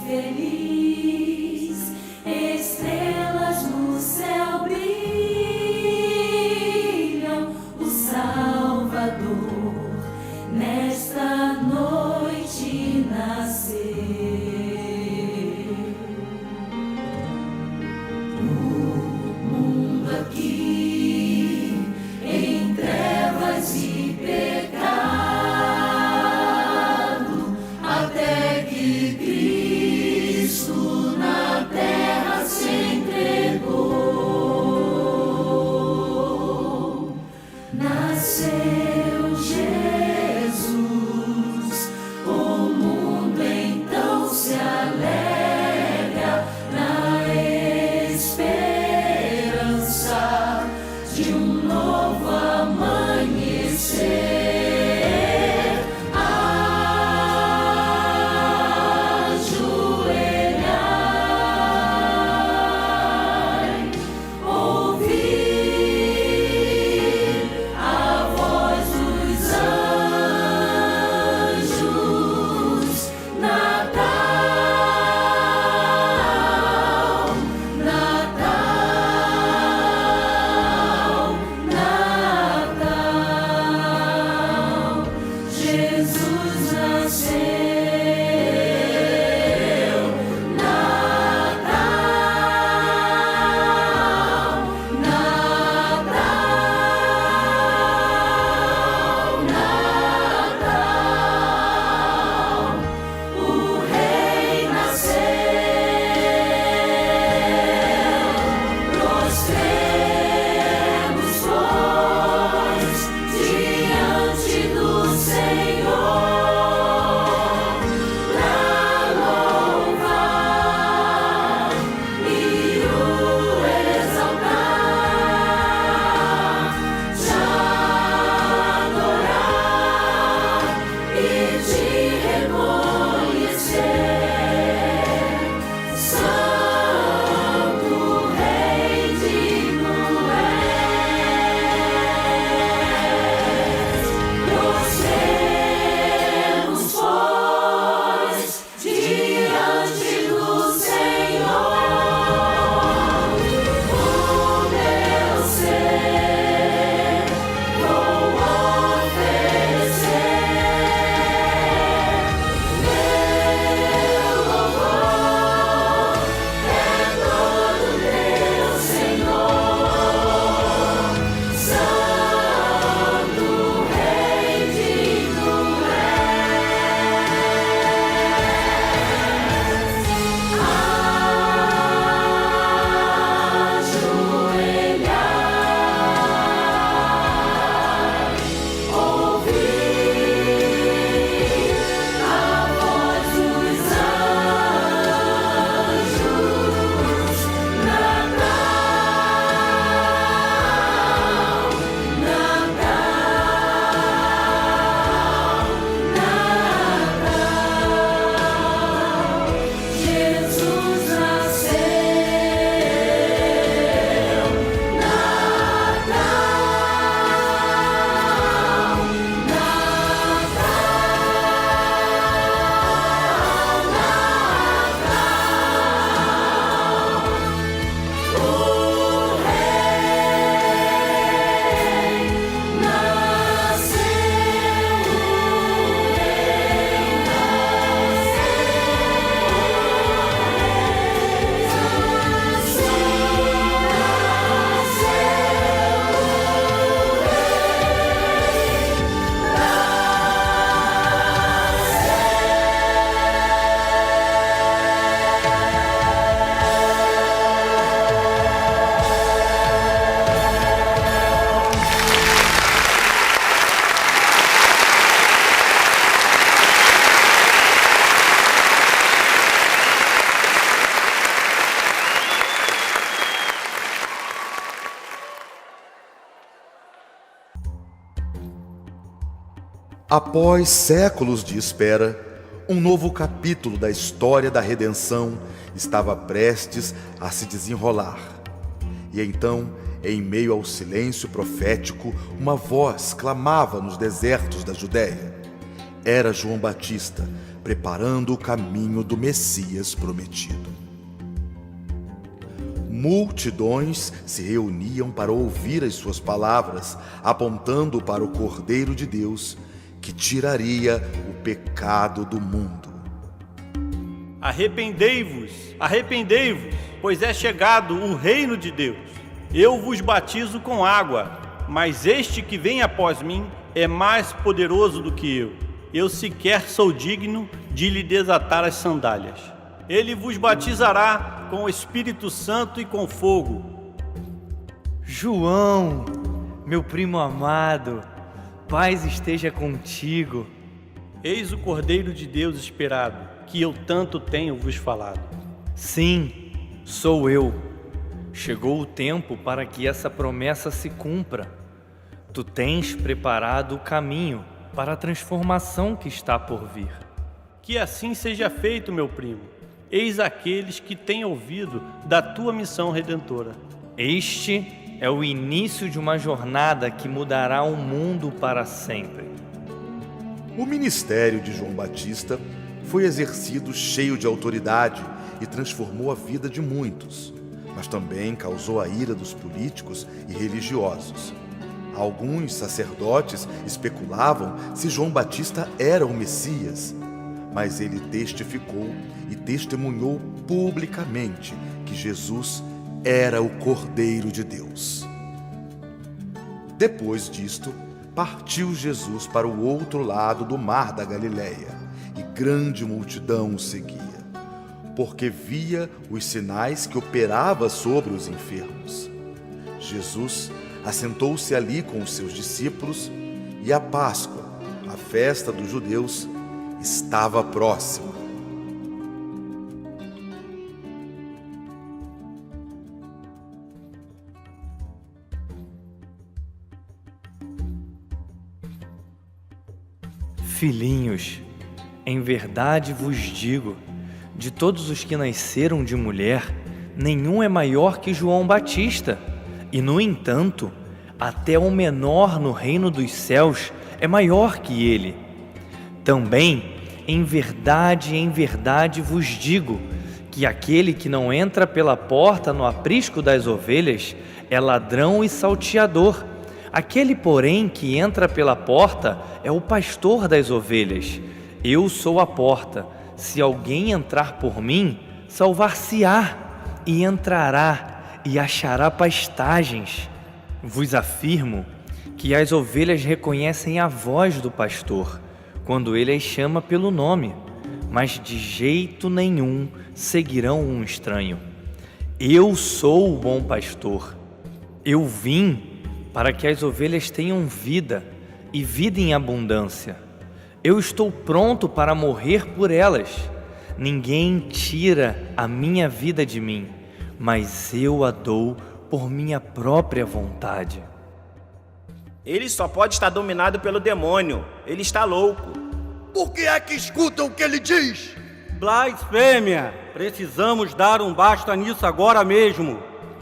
Após séculos de espera, um novo capítulo da história da redenção estava prestes a se desenrolar. E então, em meio ao silêncio profético, uma voz clamava nos desertos da Judéia. Era João Batista, preparando o caminho do Messias prometido. Multidões se reuniam para ouvir as suas palavras, apontando para o Cordeiro de Deus, que tiraria o pecado do mundo. Arrependei-vos, arrependei-vos, pois é chegado o reino de Deus. Eu vos batizo com água, mas este que vem após mim é mais poderoso do que eu. Eu sequer sou digno de lhe desatar as sandálias. Ele vos batizará com o Espírito Santo e com fogo. João, meu primo amado, paz esteja contigo. Eis o Cordeiro de Deus esperado, que eu tanto tenho vos falado. Sim, sou eu. Chegou o tempo para que essa promessa se cumpra. Tu tens preparado o caminho para a transformação que está por vir. Que assim seja feito, meu primo. Eis aqueles que têm ouvido da tua missão redentora. Este é o início de uma jornada que mudará o mundo para sempre. O ministério de João Batista foi exercido cheio de autoridade e transformou a vida de muitos, mas também causou a ira dos políticos e religiosos. Alguns sacerdotes especulavam se João Batista era o Messias, mas ele testificou e testemunhou publicamente que Jesus era o Cordeiro de Deus. Depois disto, partiu Jesus para o outro lado do mar da Galileia, e grande multidão o seguia, porque via os sinais que operava sobre os enfermos. Jesus assentou-se ali com os seus discípulos, e a Páscoa, a festa dos judeus, estava próxima. Filhinhos, em verdade vos digo, de todos os que nasceram de mulher, nenhum é maior que João Batista. E, no entanto, até o menor no reino dos céus é maior que ele. Também, em verdade vos digo, que aquele que não entra pela porta no aprisco das ovelhas é ladrão e salteador. Aquele, porém, que entra pela porta é o pastor das ovelhas. Eu sou a porta. Se alguém entrar por mim, salvar-se-á, e entrará e achará pastagens. Vos afirmo que as ovelhas reconhecem a voz do pastor, quando ele as chama pelo nome, mas de jeito nenhum seguirão um estranho. Eu sou o bom pastor. Eu vim para que as ovelhas tenham vida, e vida em abundância. Eu estou pronto para morrer por elas. Ninguém tira a minha vida de mim, mas eu a dou por minha própria vontade. Ele só pode estar dominado pelo demônio. Ele está louco. Por que é que escutam o que ele diz? Blasfêmia! Precisamos dar um basta nisso agora mesmo.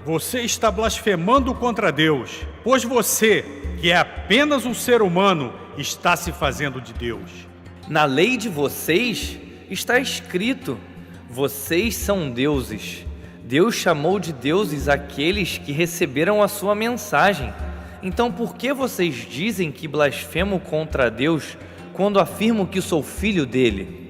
Você está blasfemando contra Deus, pois você, que é apenas um ser humano, está se fazendo de Deus. Na lei de vocês está escrito: vocês são deuses. Deus chamou de deuses aqueles que receberam a sua mensagem. Então por que vocês dizem que blasfemo contra Deus quando afirmo que sou filho dele?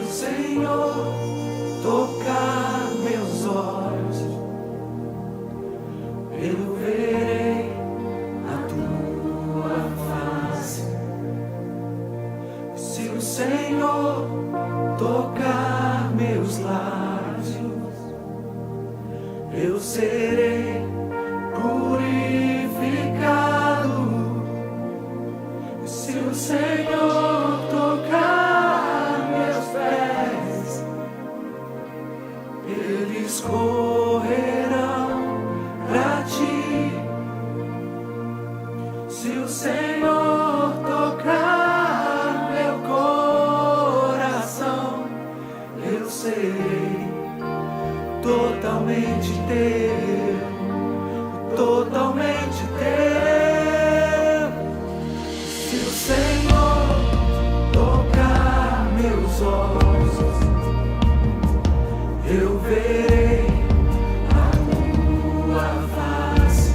Senhor, tocar meus olhos, eu verei a tua face. Se o Senhor tocar meus lábios, eu serei purificado. Se o Senhor tocar meu coração, eu serei totalmente teu, totalmente teu. Se o Senhor tocar meus olhos, eu verei a tua face.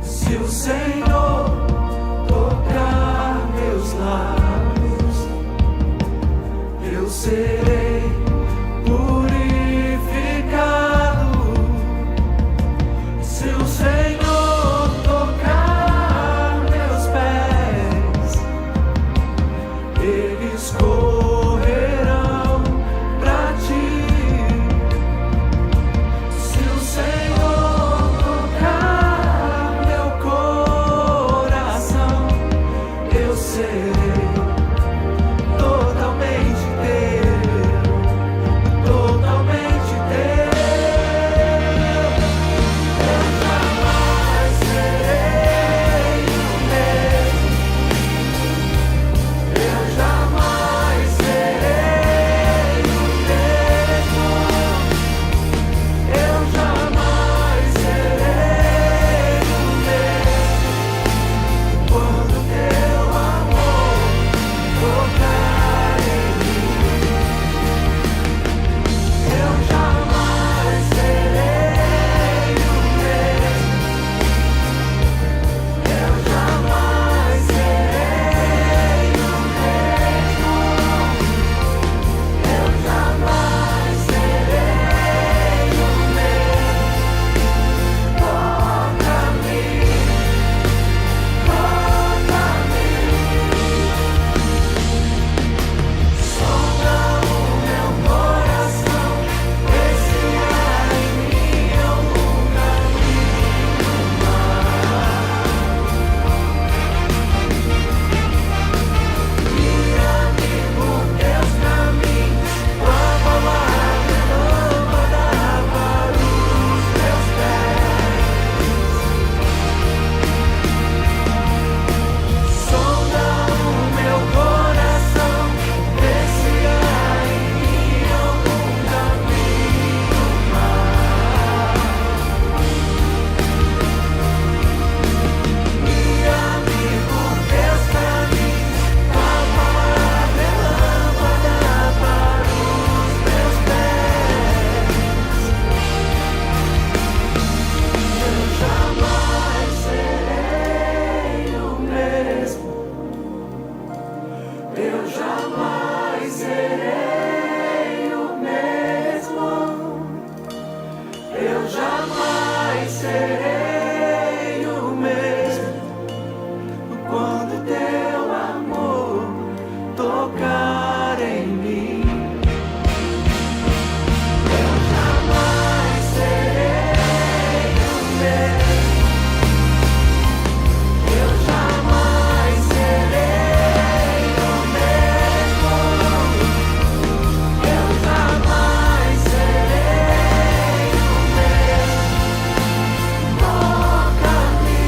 Se o Senhor tocar meus lábios, eu serei purificado. Se o Senhor tocar meus pés, eles correrão pra ti. Se o Senhor tocar meu coração, eu serei totalmente teu, totalmente teu. Eu jamais serei o mesmo. Eu jamais serei o mesmo. Eu jamais serei o mesmo quando teu amor tocar em mim. Eu jamais serei o mesmo. Eu jamais serei o mesmo. Eu jamais serei o mesmo. Toca-me, toca-me. Sonda o meu coração, vê se há em mim algum caminho mau. Guia-me por teus caminhos, tua palavra é lâmpada para os meus pés. Sonda o meu coração, vê se há em mim algum caminho mau. Guia-me por teus caminhos, tua palavra é lâmpada para os meus pés. Eu jamais serei o mesmo. Eu jamais serei o mesmo. Eu jamais serei o mesmo quando teu amor tocar em mim. Eu jamais serei o mesmo. Eu jamais serei o mesmo. Eu jamais serei o mesmo. Toca-me,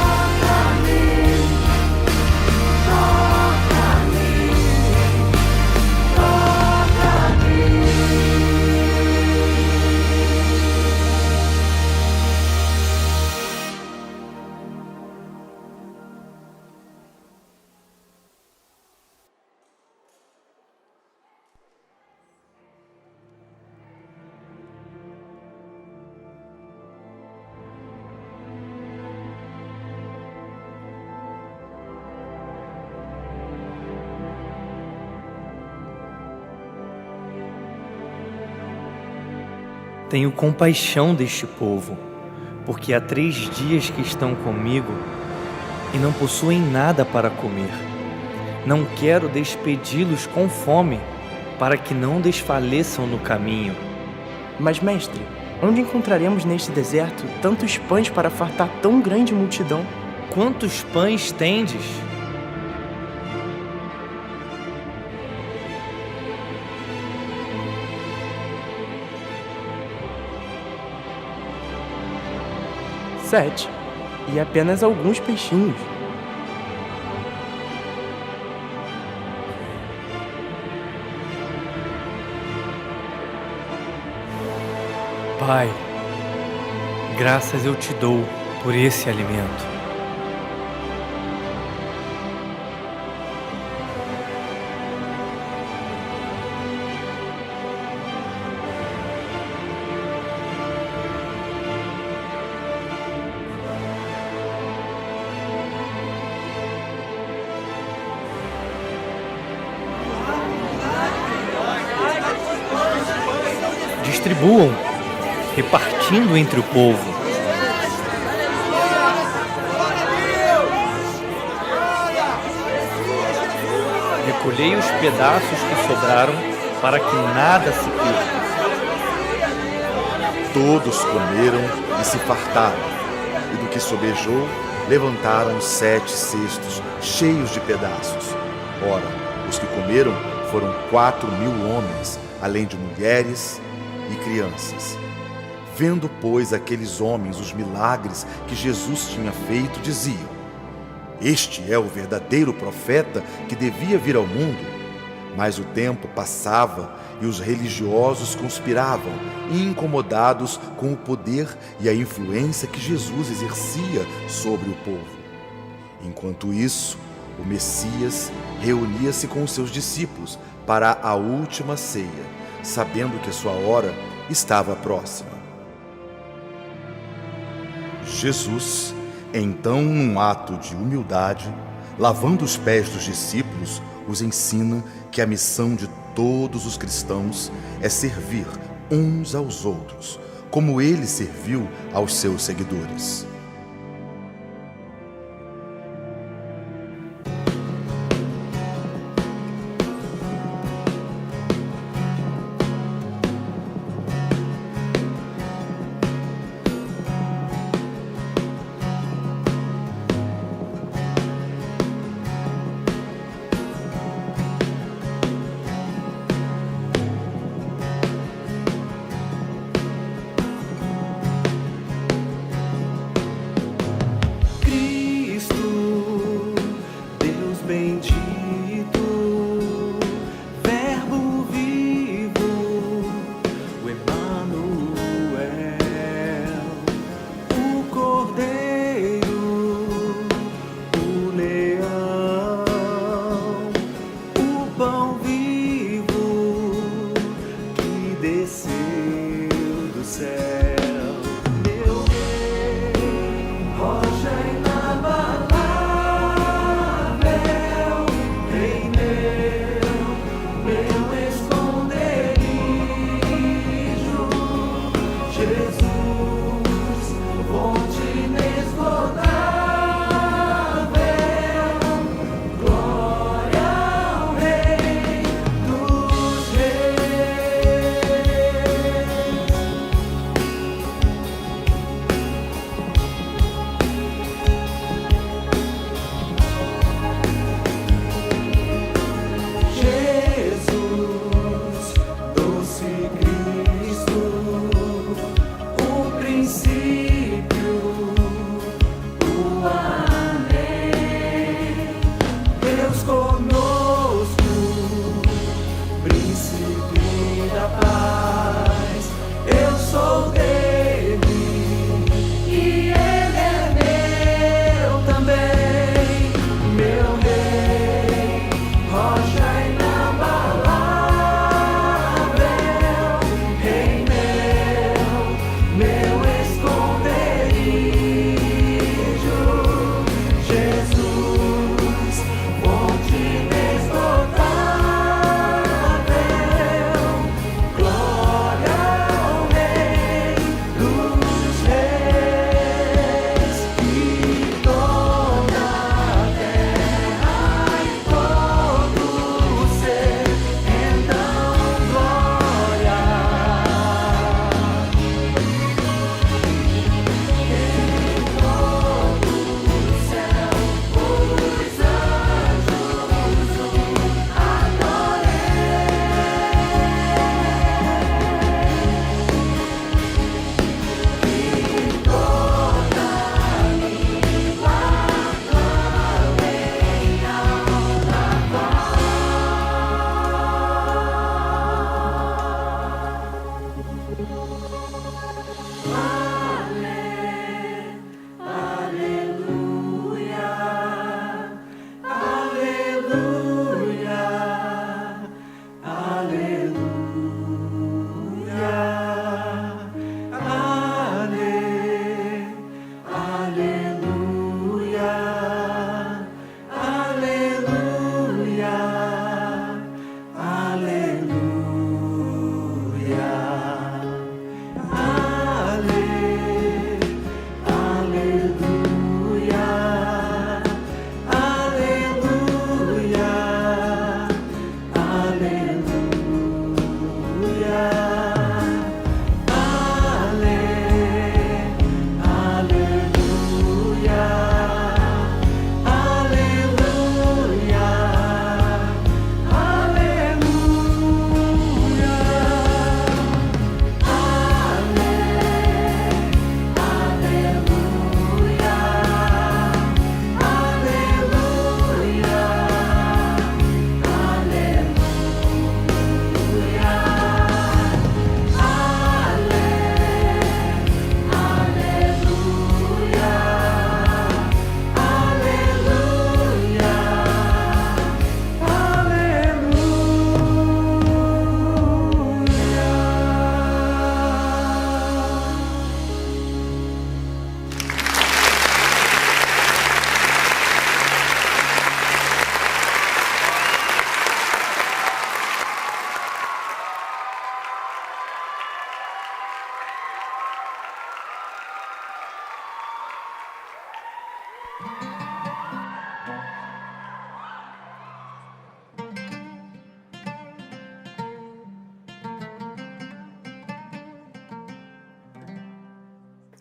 toca-me, Tenho compaixão deste povo, porque há 3 dias que estão comigo e não possuem nada para comer. Não quero despedi-los com fome, para que não desfaleçam no caminho. Mas, mestre, onde encontraremos neste deserto tantos pães para fartar tão grande multidão? Quantos pães tendes? 7 e apenas alguns peixinhos. Pai, graças eu te dou por esse alimento. Distribuam, repartindo entre o povo. Recolhei os pedaços que sobraram para que nada se perca. Todos comeram e se fartaram, e do que sobejou, levantaram 7 cestos cheios de pedaços. Ora, os que comeram foram 4.000 homens, além de mulheres e crianças. Vendo, pois, aqueles homens os milagres que Jesus tinha feito, diziam: Este é o verdadeiro profeta que devia vir ao mundo. Mas o tempo passava e os religiosos conspiravam, incomodados com o poder e a influência que Jesus exercia sobre o povo. Enquanto isso, o Messias reunia-se com os seus discípulos para a última ceia, sabendo que a sua hora estava próxima. Jesus, então, num ato de humildade, lavando os pés dos discípulos, os ensina que a missão de todos os cristãos é servir uns aos outros, como ele serviu aos seus seguidores.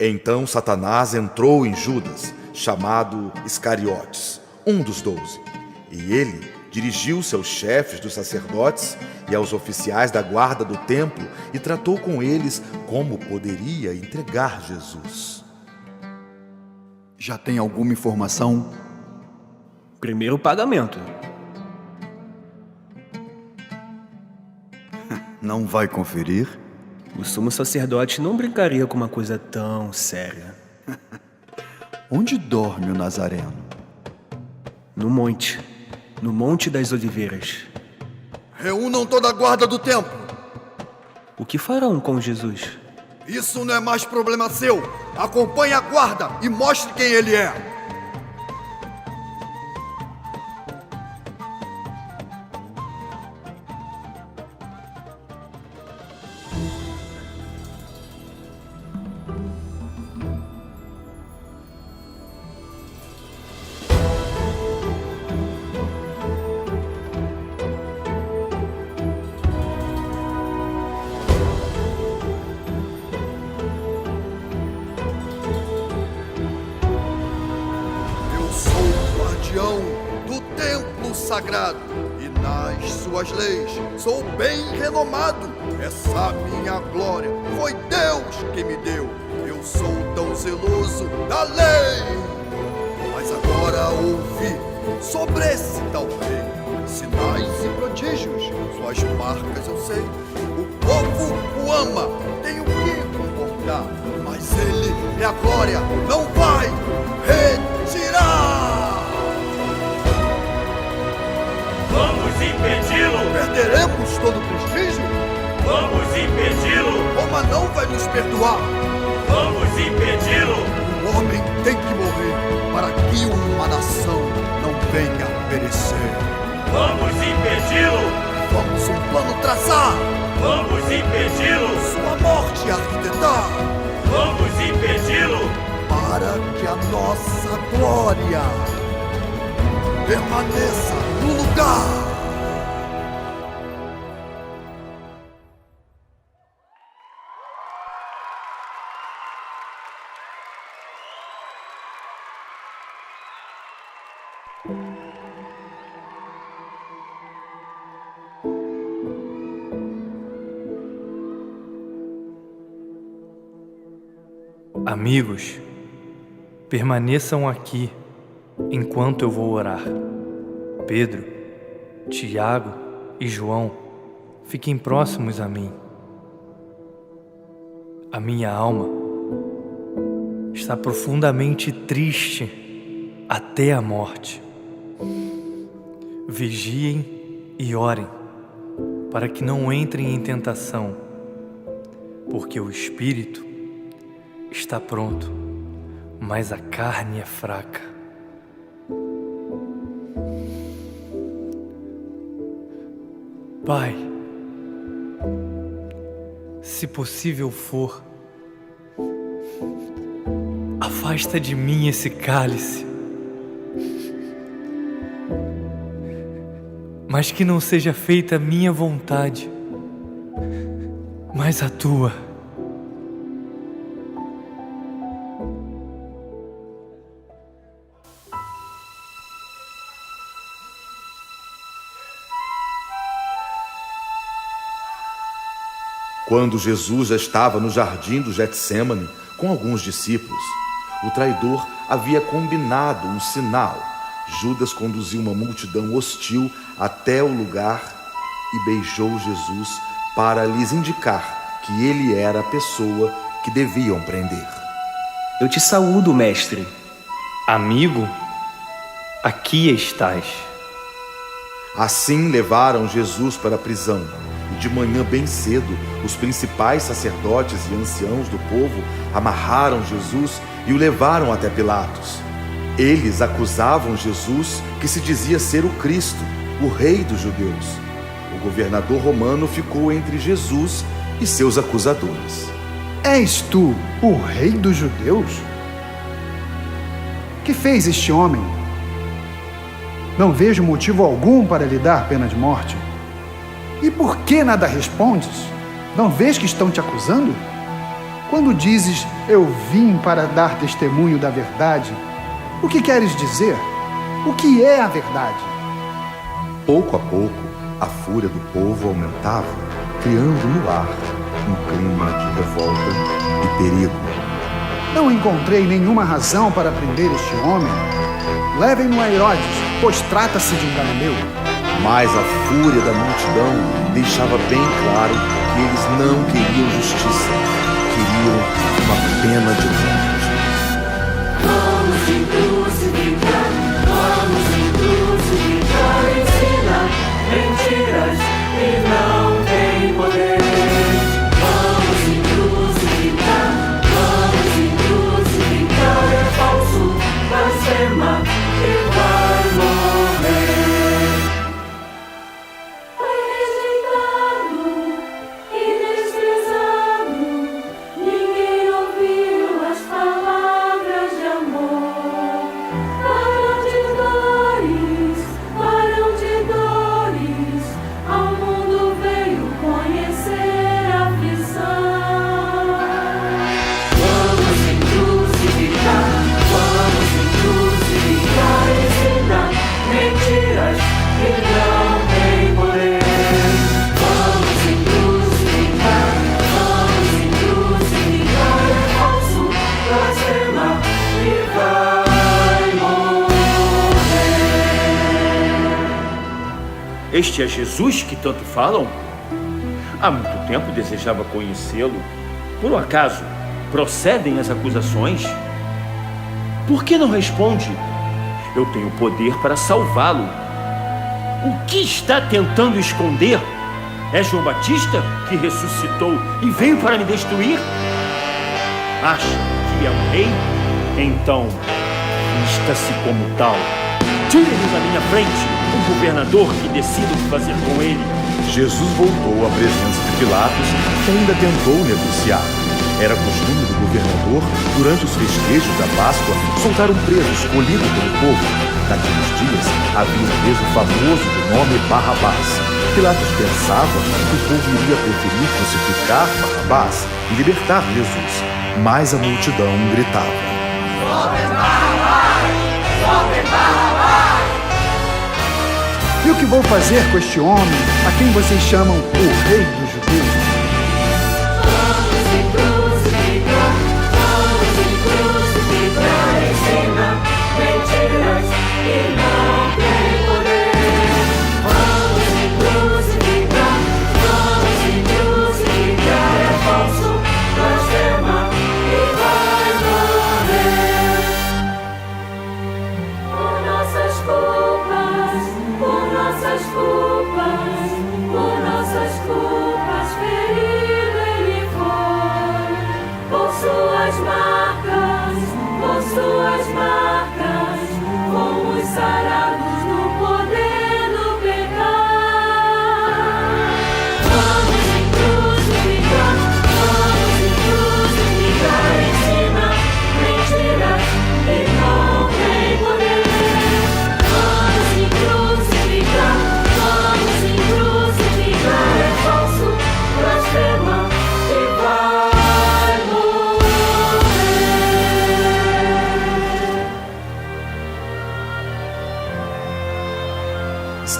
Então Satanás entrou em Judas, chamado Iscariotes, um dos 12. E ele dirigiu-se aos chefes dos sacerdotes e aos oficiais da guarda do templo e tratou com eles como poderia entregar Jesus. Já tem alguma informação? Primeiro pagamento. Não vai conferir? O sumo sacerdote não brincaria com uma coisa tão séria. Onde dorme o Nazareno? No Monte das Oliveiras. Reúnam toda a guarda do templo. O que farão com Jesus? Isso não é mais problema seu. Acompanhe a guarda e mostre quem ele é. Do templo sagrado e nas suas leis sou bem renomado. Essa minha glória foi Deus que me deu. Eu sou tão zeloso da lei. Mas agora ouvi sobre esse tal rei sinais e prodígios, suas marcas eu sei. O povo o ama, tenho que concordar, mas ele minha glória não vai retirar. Vamos impedi-lo! Perderemos todo o prestígio? Vamos impedi-lo! Roma não vai nos perdoar! Vamos impedi-lo! O homem tem que morrer para que uma nação não venha a perecer. Vamos impedi-lo! Vamos um plano traçar! Vamos impedi-lo! Sua morte arquitetar! Vamos impedi-lo! Para que a nossa glória permaneça no lugar. Amigos, permaneçam aqui enquanto eu vou orar. Pedro, Tiago e João, fiquem próximos a mim. A minha alma está profundamente triste até a morte. Vigiem e orem, para que não entrem em tentação, porque o espírito está pronto, mas a carne é fraca. Pai, se possível for, afasta de mim esse cálice, mas que não seja feita a minha vontade, mas a tua. Quando Jesus já estava no jardim do Getsêmani com alguns discípulos, o traidor havia combinado um sinal. Judas conduziu uma multidão hostil até o lugar e beijou Jesus para lhes indicar que ele era a pessoa que deviam prender. Eu te saúdo, mestre. Amigo, aqui estás. Assim levaram Jesus para a prisão. E de manhã bem cedo, os principais sacerdotes e anciãos do povo amarraram Jesus e o levaram até Pilatos. Eles acusavam Jesus que se dizia ser o Cristo, o rei dos judeus. O governador romano ficou entre Jesus e seus acusadores. És tu o rei dos judeus? Que fez este homem? Não vejo motivo algum para lhe dar pena de morte. E por que nada respondes? Não vês que estão te acusando? Quando dizes, eu vim para dar testemunho da verdade, o que queres dizer? O que é a verdade? Pouco a pouco, a fúria do povo aumentava, criando no ar um clima de revolta e perigo. Não encontrei nenhuma razão para prender este homem. Levem-no a Herodes, pois trata-se de um galileu. Mas a fúria da multidão deixava bem claro que eles não queriam justiça, queriam uma pena de morte. Vamos te crucificar, ensina mentiras e não tem poder. Vamos te crucificar, é falso, blasfema e vai morrer. Este é Jesus que tanto falam? Há muito tempo desejava conhecê-lo. Por acaso, procedem as acusações? Por que não responde? Eu tenho poder para salvá-lo. O que está tentando esconder? É João Batista que ressuscitou e veio para me destruir? Acha que é um rei? Então, vista-se como tal. Tire-me da minha frente o governador que decida o que fazer com ele. Jesus voltou à presença de Pilatos, que ainda tentou negociar. Era costume do governador, durante os festejos da Páscoa, soltar um preso escolhido pelo povo. Naqueles dias, havia um preso famoso do nome Barrabás. Pilatos pensava que o povo iria preferir crucificar Barrabás e libertar Jesus, mas a multidão gritava: Soltem Barrabás! Soltem Barrabás! E o que vou fazer com este homem, a quem vocês chamam o rei dos judeus? Vamos te crucificar, ensina mentiras e não tem poder. Vamos te crucificar, é falso, blasfema e vai morrer.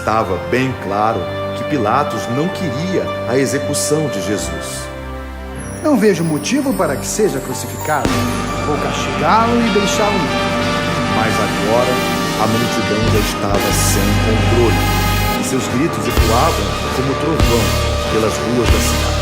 Estava bem claro que Pilatos não queria a execução de Jesus. Não vejo motivo para que seja crucificado. Vou castigá-lo e deixá-lo ir. Mas agora a multidão já estava sem controle e seus gritos ecoavam como trovão pelas ruas da cidade.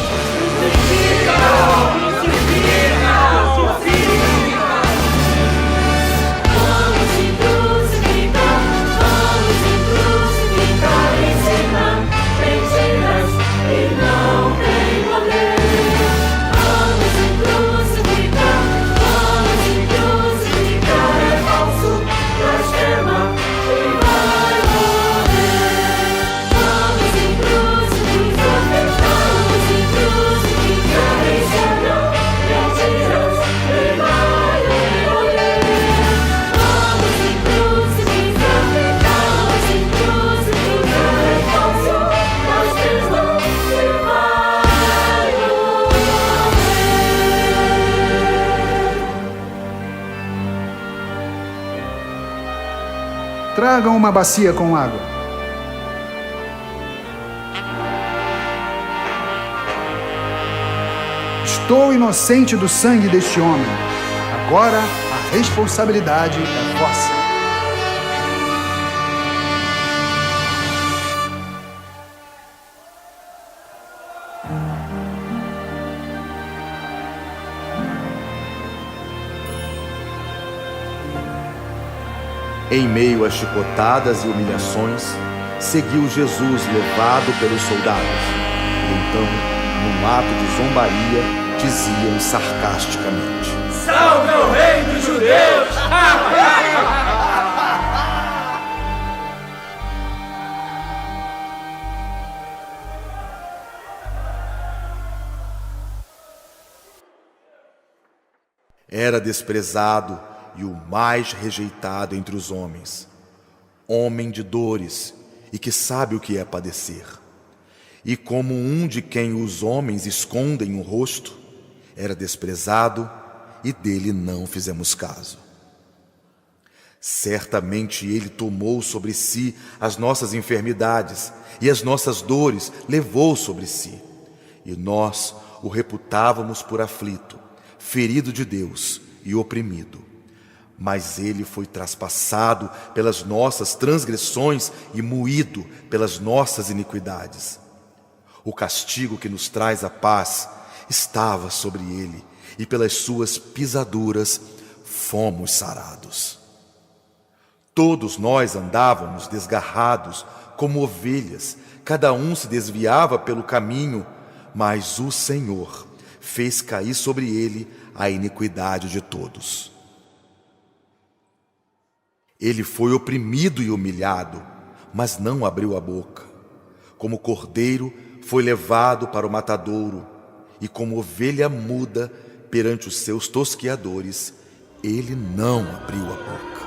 Tragam uma bacia com água. Estou inocente do sangue deste homem. Agora a responsabilidade é vossa. Em meio a chicotadas e humilhações, seguiu Jesus levado pelos soldados. E então, num ato de zombaria, diziam sarcasticamente: Salve o Rei dos Judeus! Era desprezado e o mais rejeitado entre os homens, homem de dores e que sabe o que é padecer. E como um de quem os homens escondem o rosto, era desprezado e dele não fizemos caso. Certamente ele tomou sobre si as nossas enfermidades e as nossas dores levou sobre si. E nós o reputávamos por aflito, ferido de Deus e oprimido. Mas ele foi traspassado pelas nossas transgressões e moído pelas nossas iniquidades. O castigo que nos traz a paz estava sobre ele, e pelas suas pisaduras fomos sarados. Todos nós andávamos desgarrados como ovelhas, cada um se desviava pelo caminho, mas o Senhor fez cair sobre ele a iniquidade de todos. Ele foi oprimido e humilhado, mas não abriu a boca. Como cordeiro, foi levado para o matadouro, e como ovelha muda perante os seus tosqueadores, ele não abriu a boca.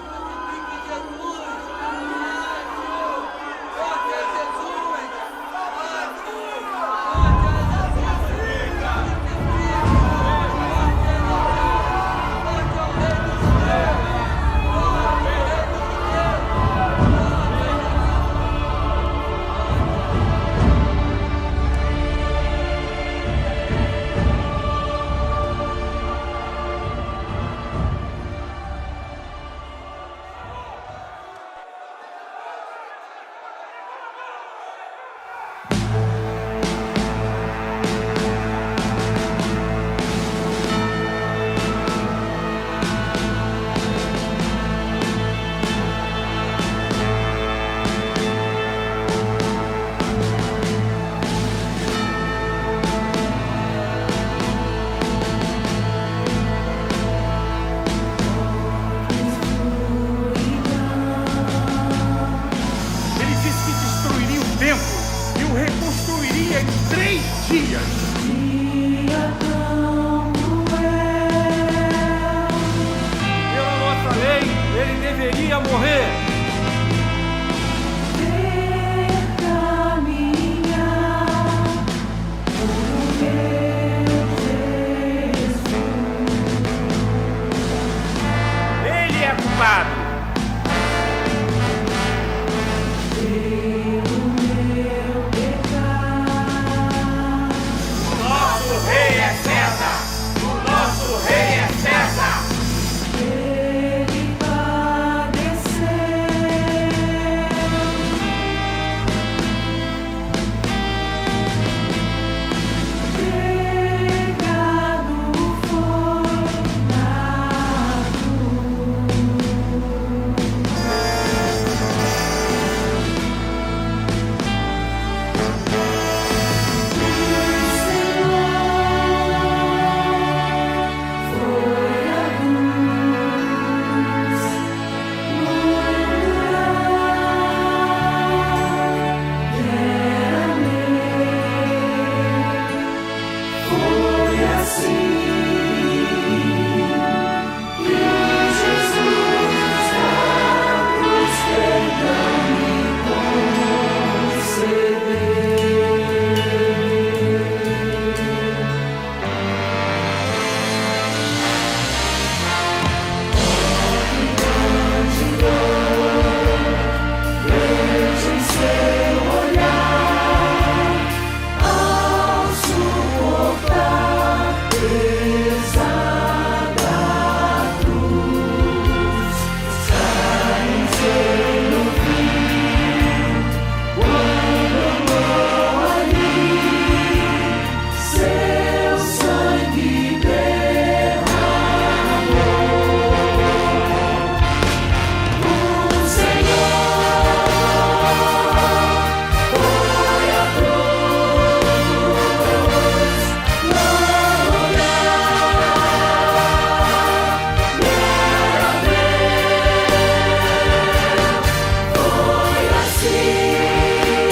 Ele é culpado.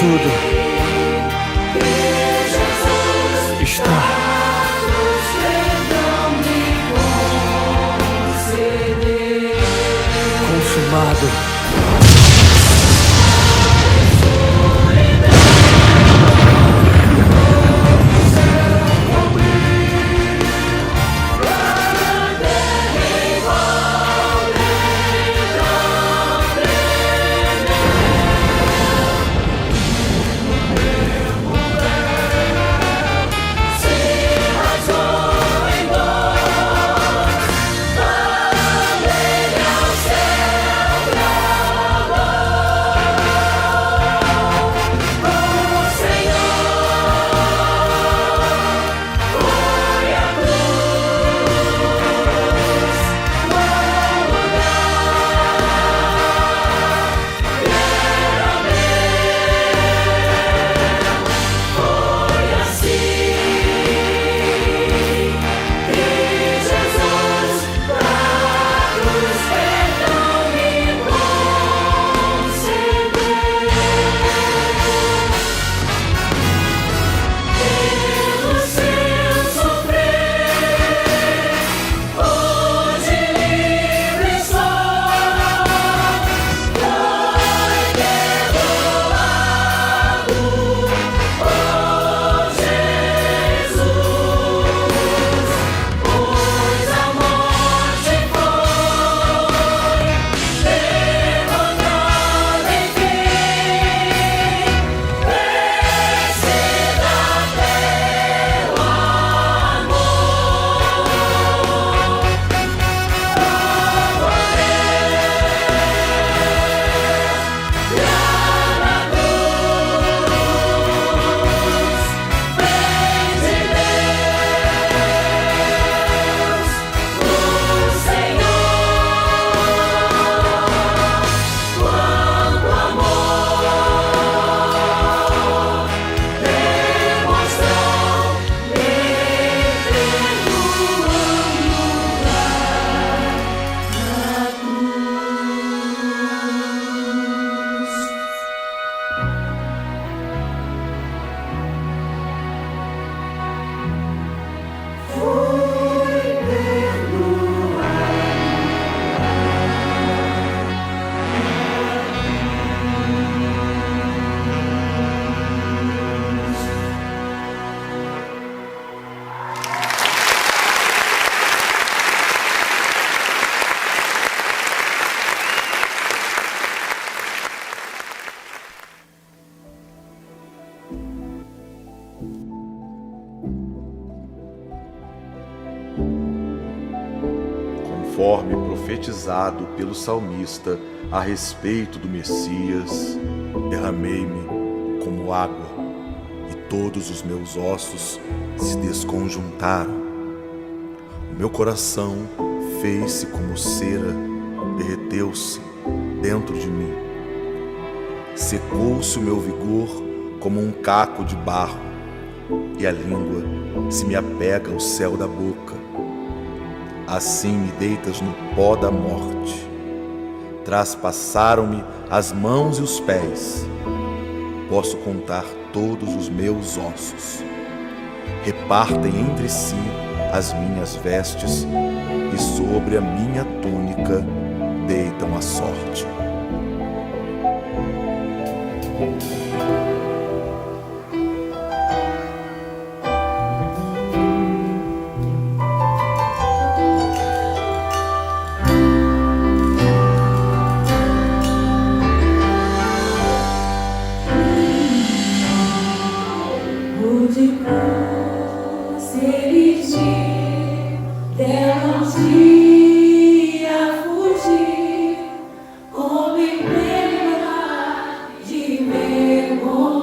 tudo está consumado. Conforme profetizado pelo salmista a respeito do Messias, derramei-me como água, e todos os meus ossos se desconjuntaram. O meu coração fez-se como cera, derreteu-se dentro de mim. Secou-se o meu vigor como um caco de barro, e a língua se me apega ao céu da boca. Assim me deitas no pó da morte. Traspassaram-me as mãos e os pés. Posso contar todos os meus ossos. Repartem entre si as minhas vestes, e sobre a minha túnica deitam a sorte. Como emblema de meu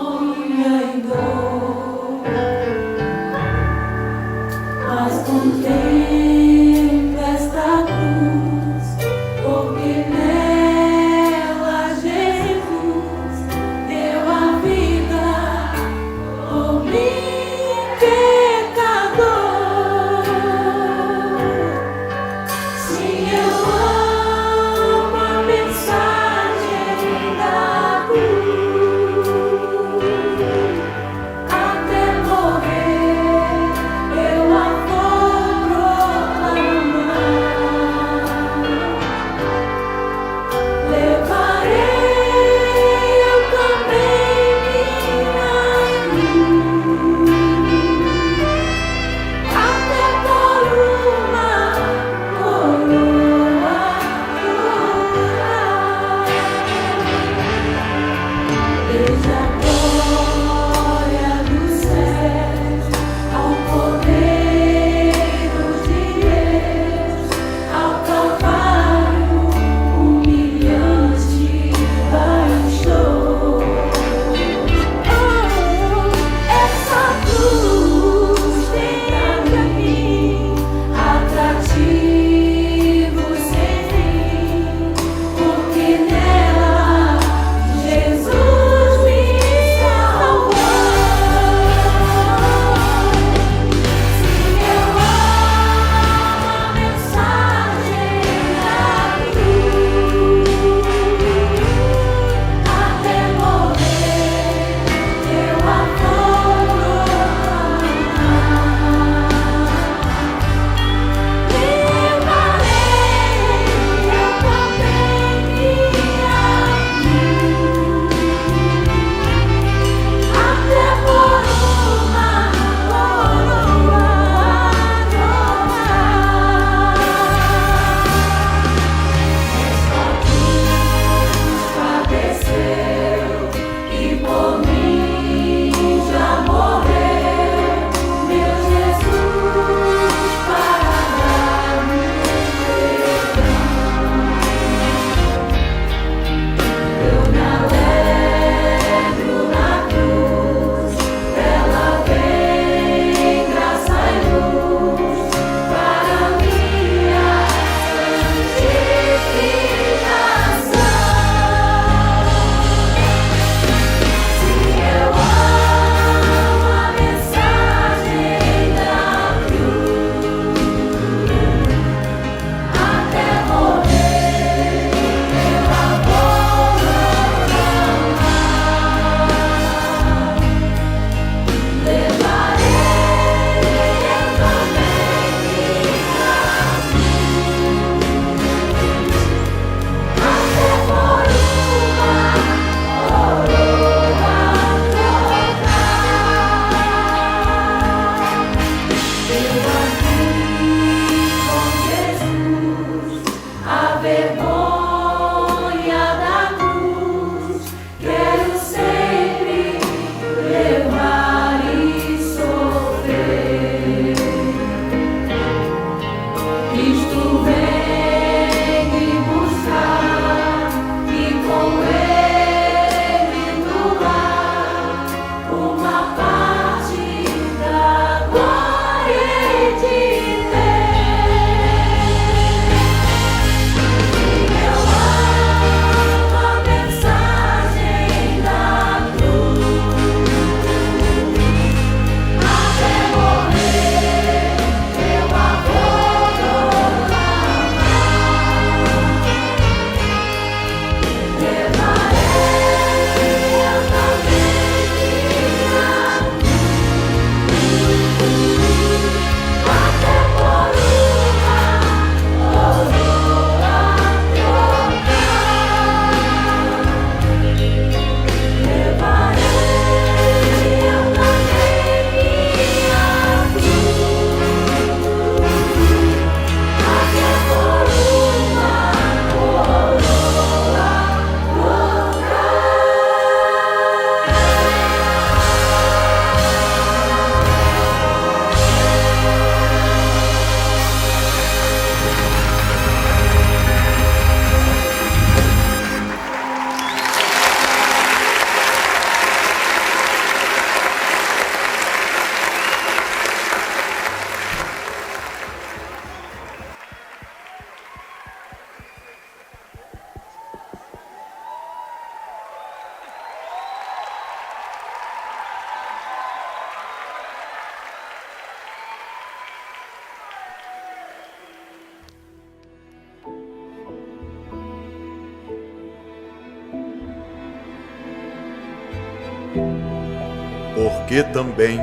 Porque também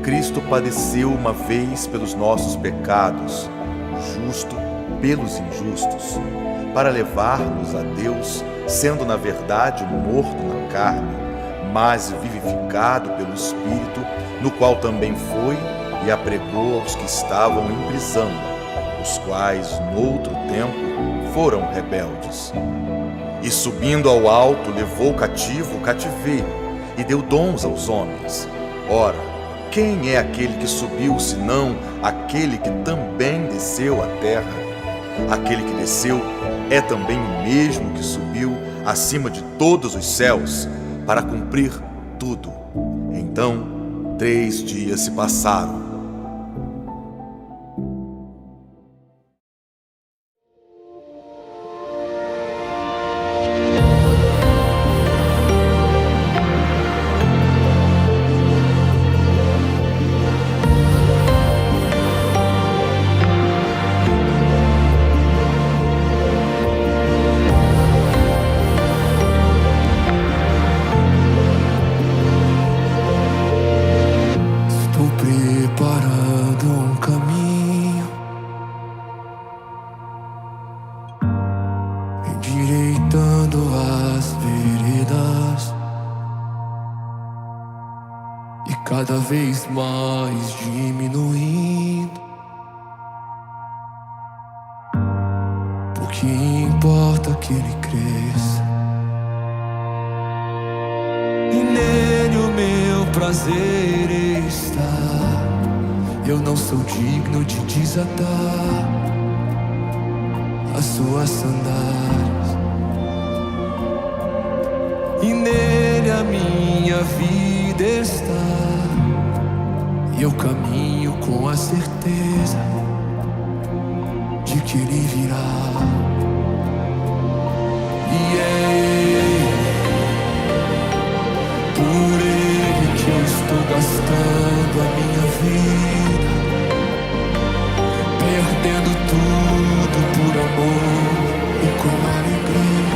Cristo padeceu uma vez pelos nossos pecados, justo pelos injustos, para levar-nos a Deus, sendo na verdade morto na carne, mas vivificado pelo Espírito, no qual também foi e apregou aos que estavam em prisão, os quais, noutro tempo, foram rebeldes. E subindo ao alto, levou cativo o cativeiro, e deu dons aos homens. Ora, quem é aquele que subiu, senão aquele que também desceu à terra? Aquele que desceu é também o mesmo que subiu acima de todos os céus, para cumprir tudo. Então, 3 dias se passaram. Cada vez mais diminuindo. Porque importa que ele cresça, e nele o meu prazer está. Eu não sou digno de desatar as suas sandálias, e nele a minha vida está. E eu caminho com a certeza de que ele virá. E é ele, por ele que eu estou gastando a minha vida, perdendo tudo por amor e com alegria.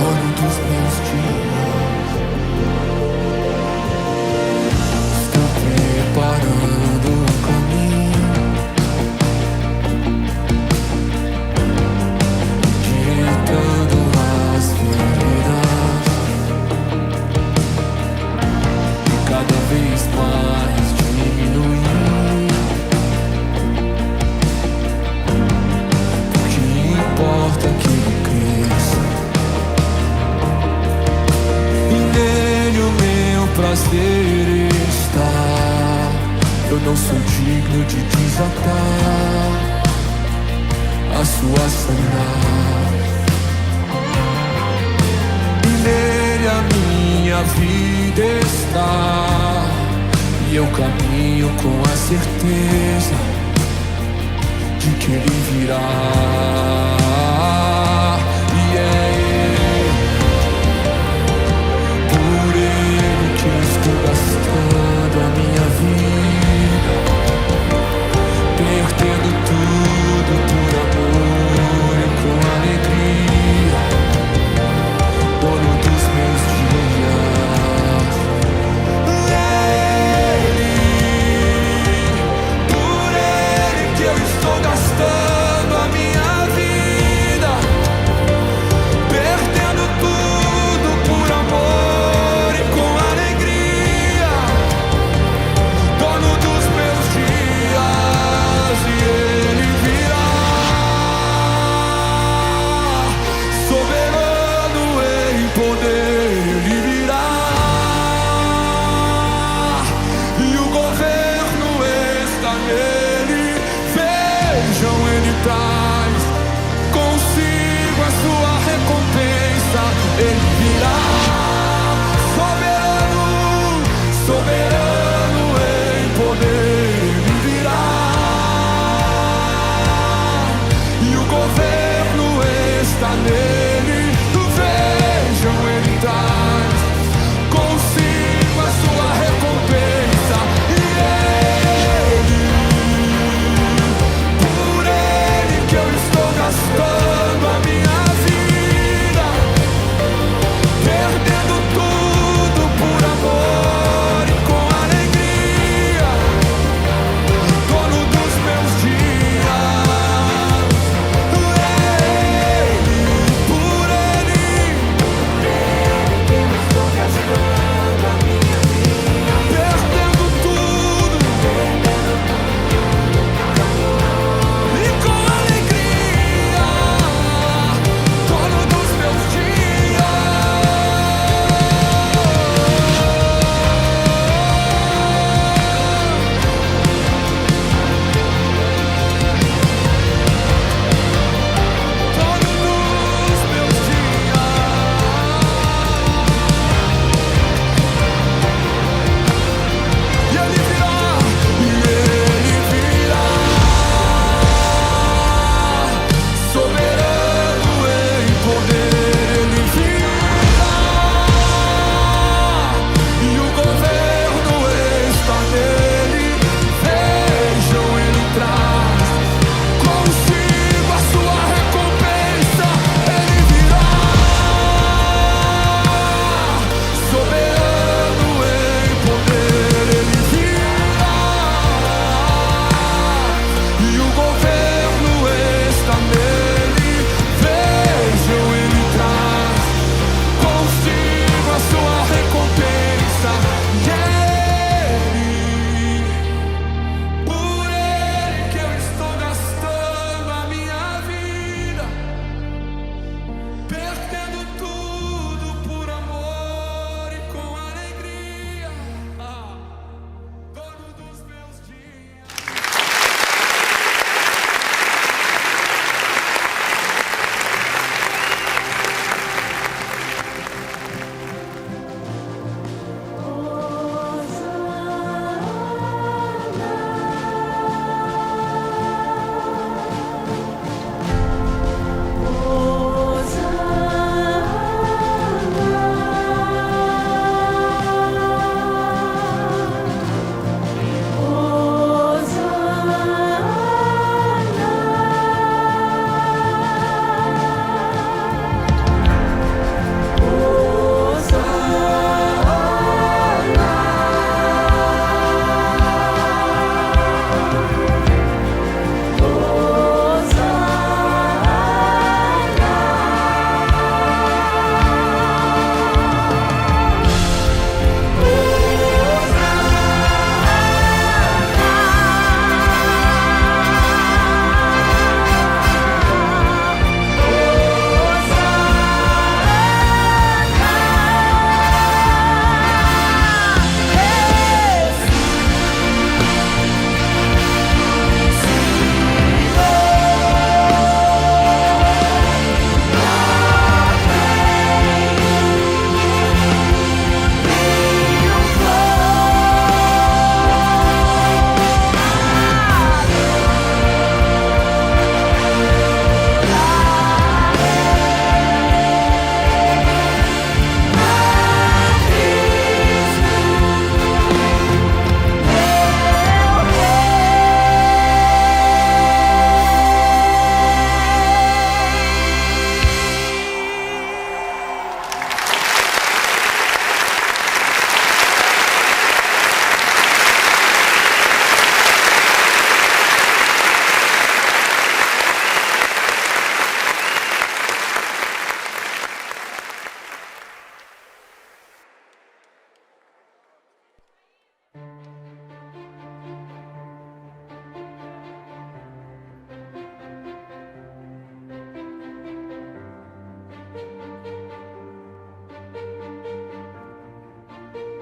Olho dos meus dias, parando o caminho, direitando as veredas, e cada vez mais diminuindo. Porque importa que ele cresça, e nele o meu prazer está. Eu não sou digno de desatar as suas sandálias, e nele a minha vida está. E eu caminho com a certeza de que ele virá. E é ele, por ele que eu estou gastando a minha vida, perdendo tudo por amor e com alegria, dono dos meus dias. Ele, por ele que eu estou gastando a minha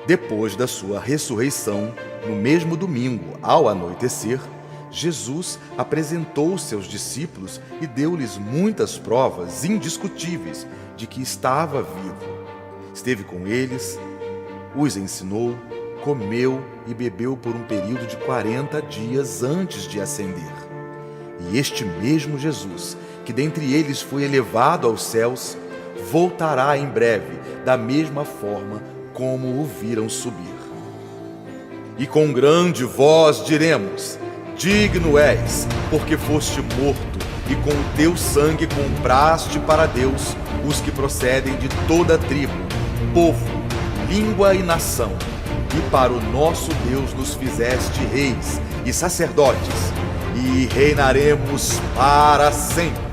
Depois da sua ressurreição, no mesmo domingo, ao anoitecer, Jesus apresentou seus discípulos e deu-lhes muitas provas indiscutíveis de que estava vivo. Esteve com eles, os ensinou, comeu e bebeu por um período de 40 dias antes de ascender. E este mesmo Jesus, que dentre eles foi elevado aos céus, voltará em breve, da mesma forma como o viram subir. E com grande voz diremos: digno és, porque foste morto, e com o teu sangue compraste para Deus os que procedem de toda tribo, povo, língua e nação. E para o nosso Deus nos fizeste reis e sacerdotes, e reinaremos para sempre.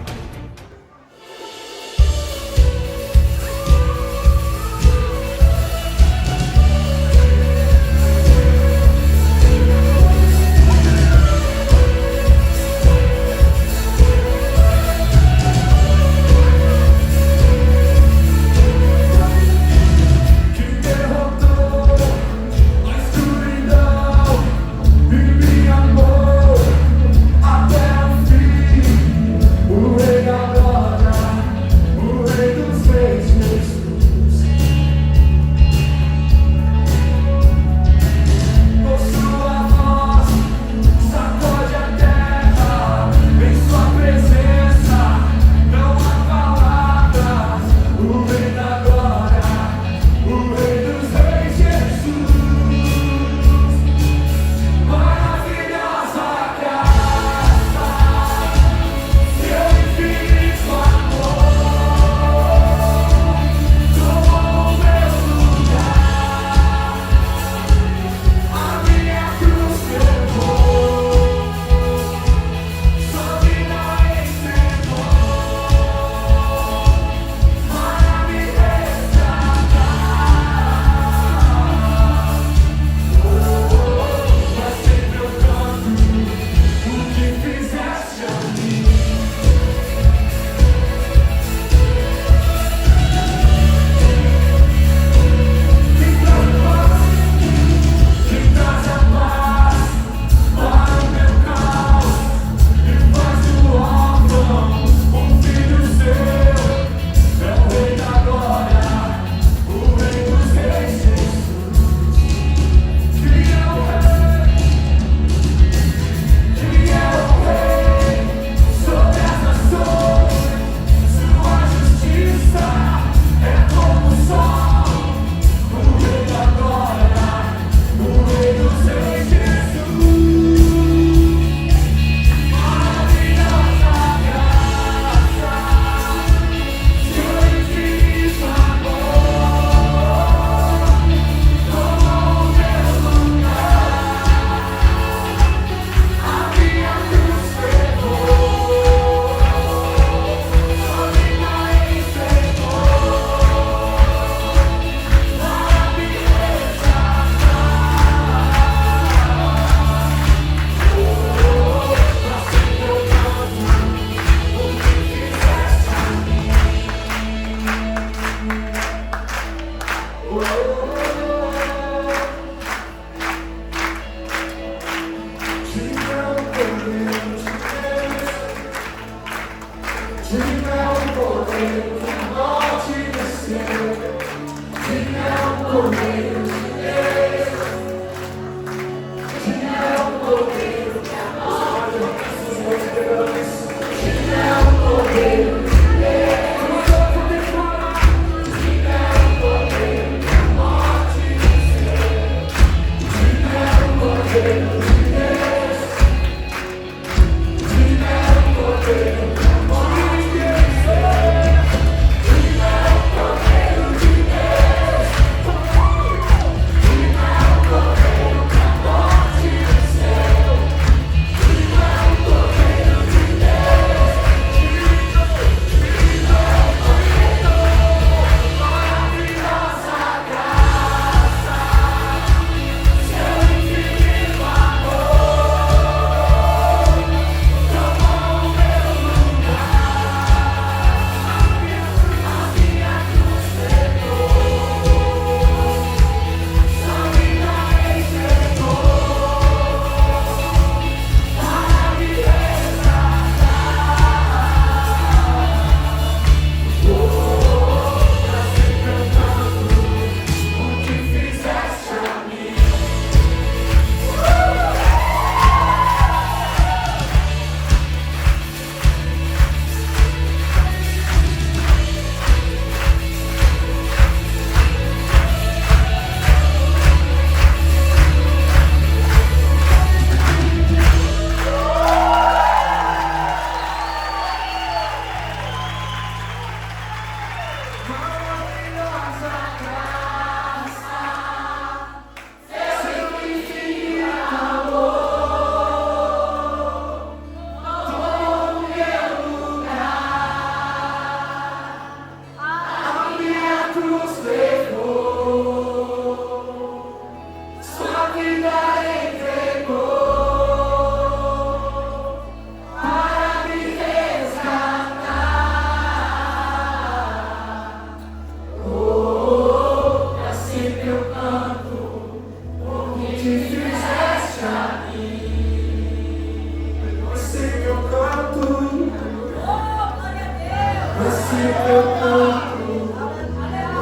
esse teu corpo,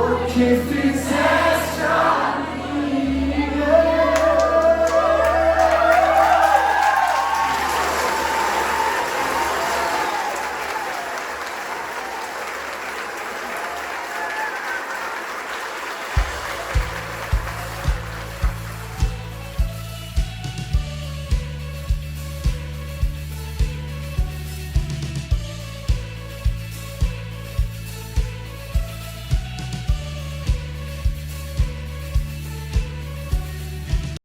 o que fiz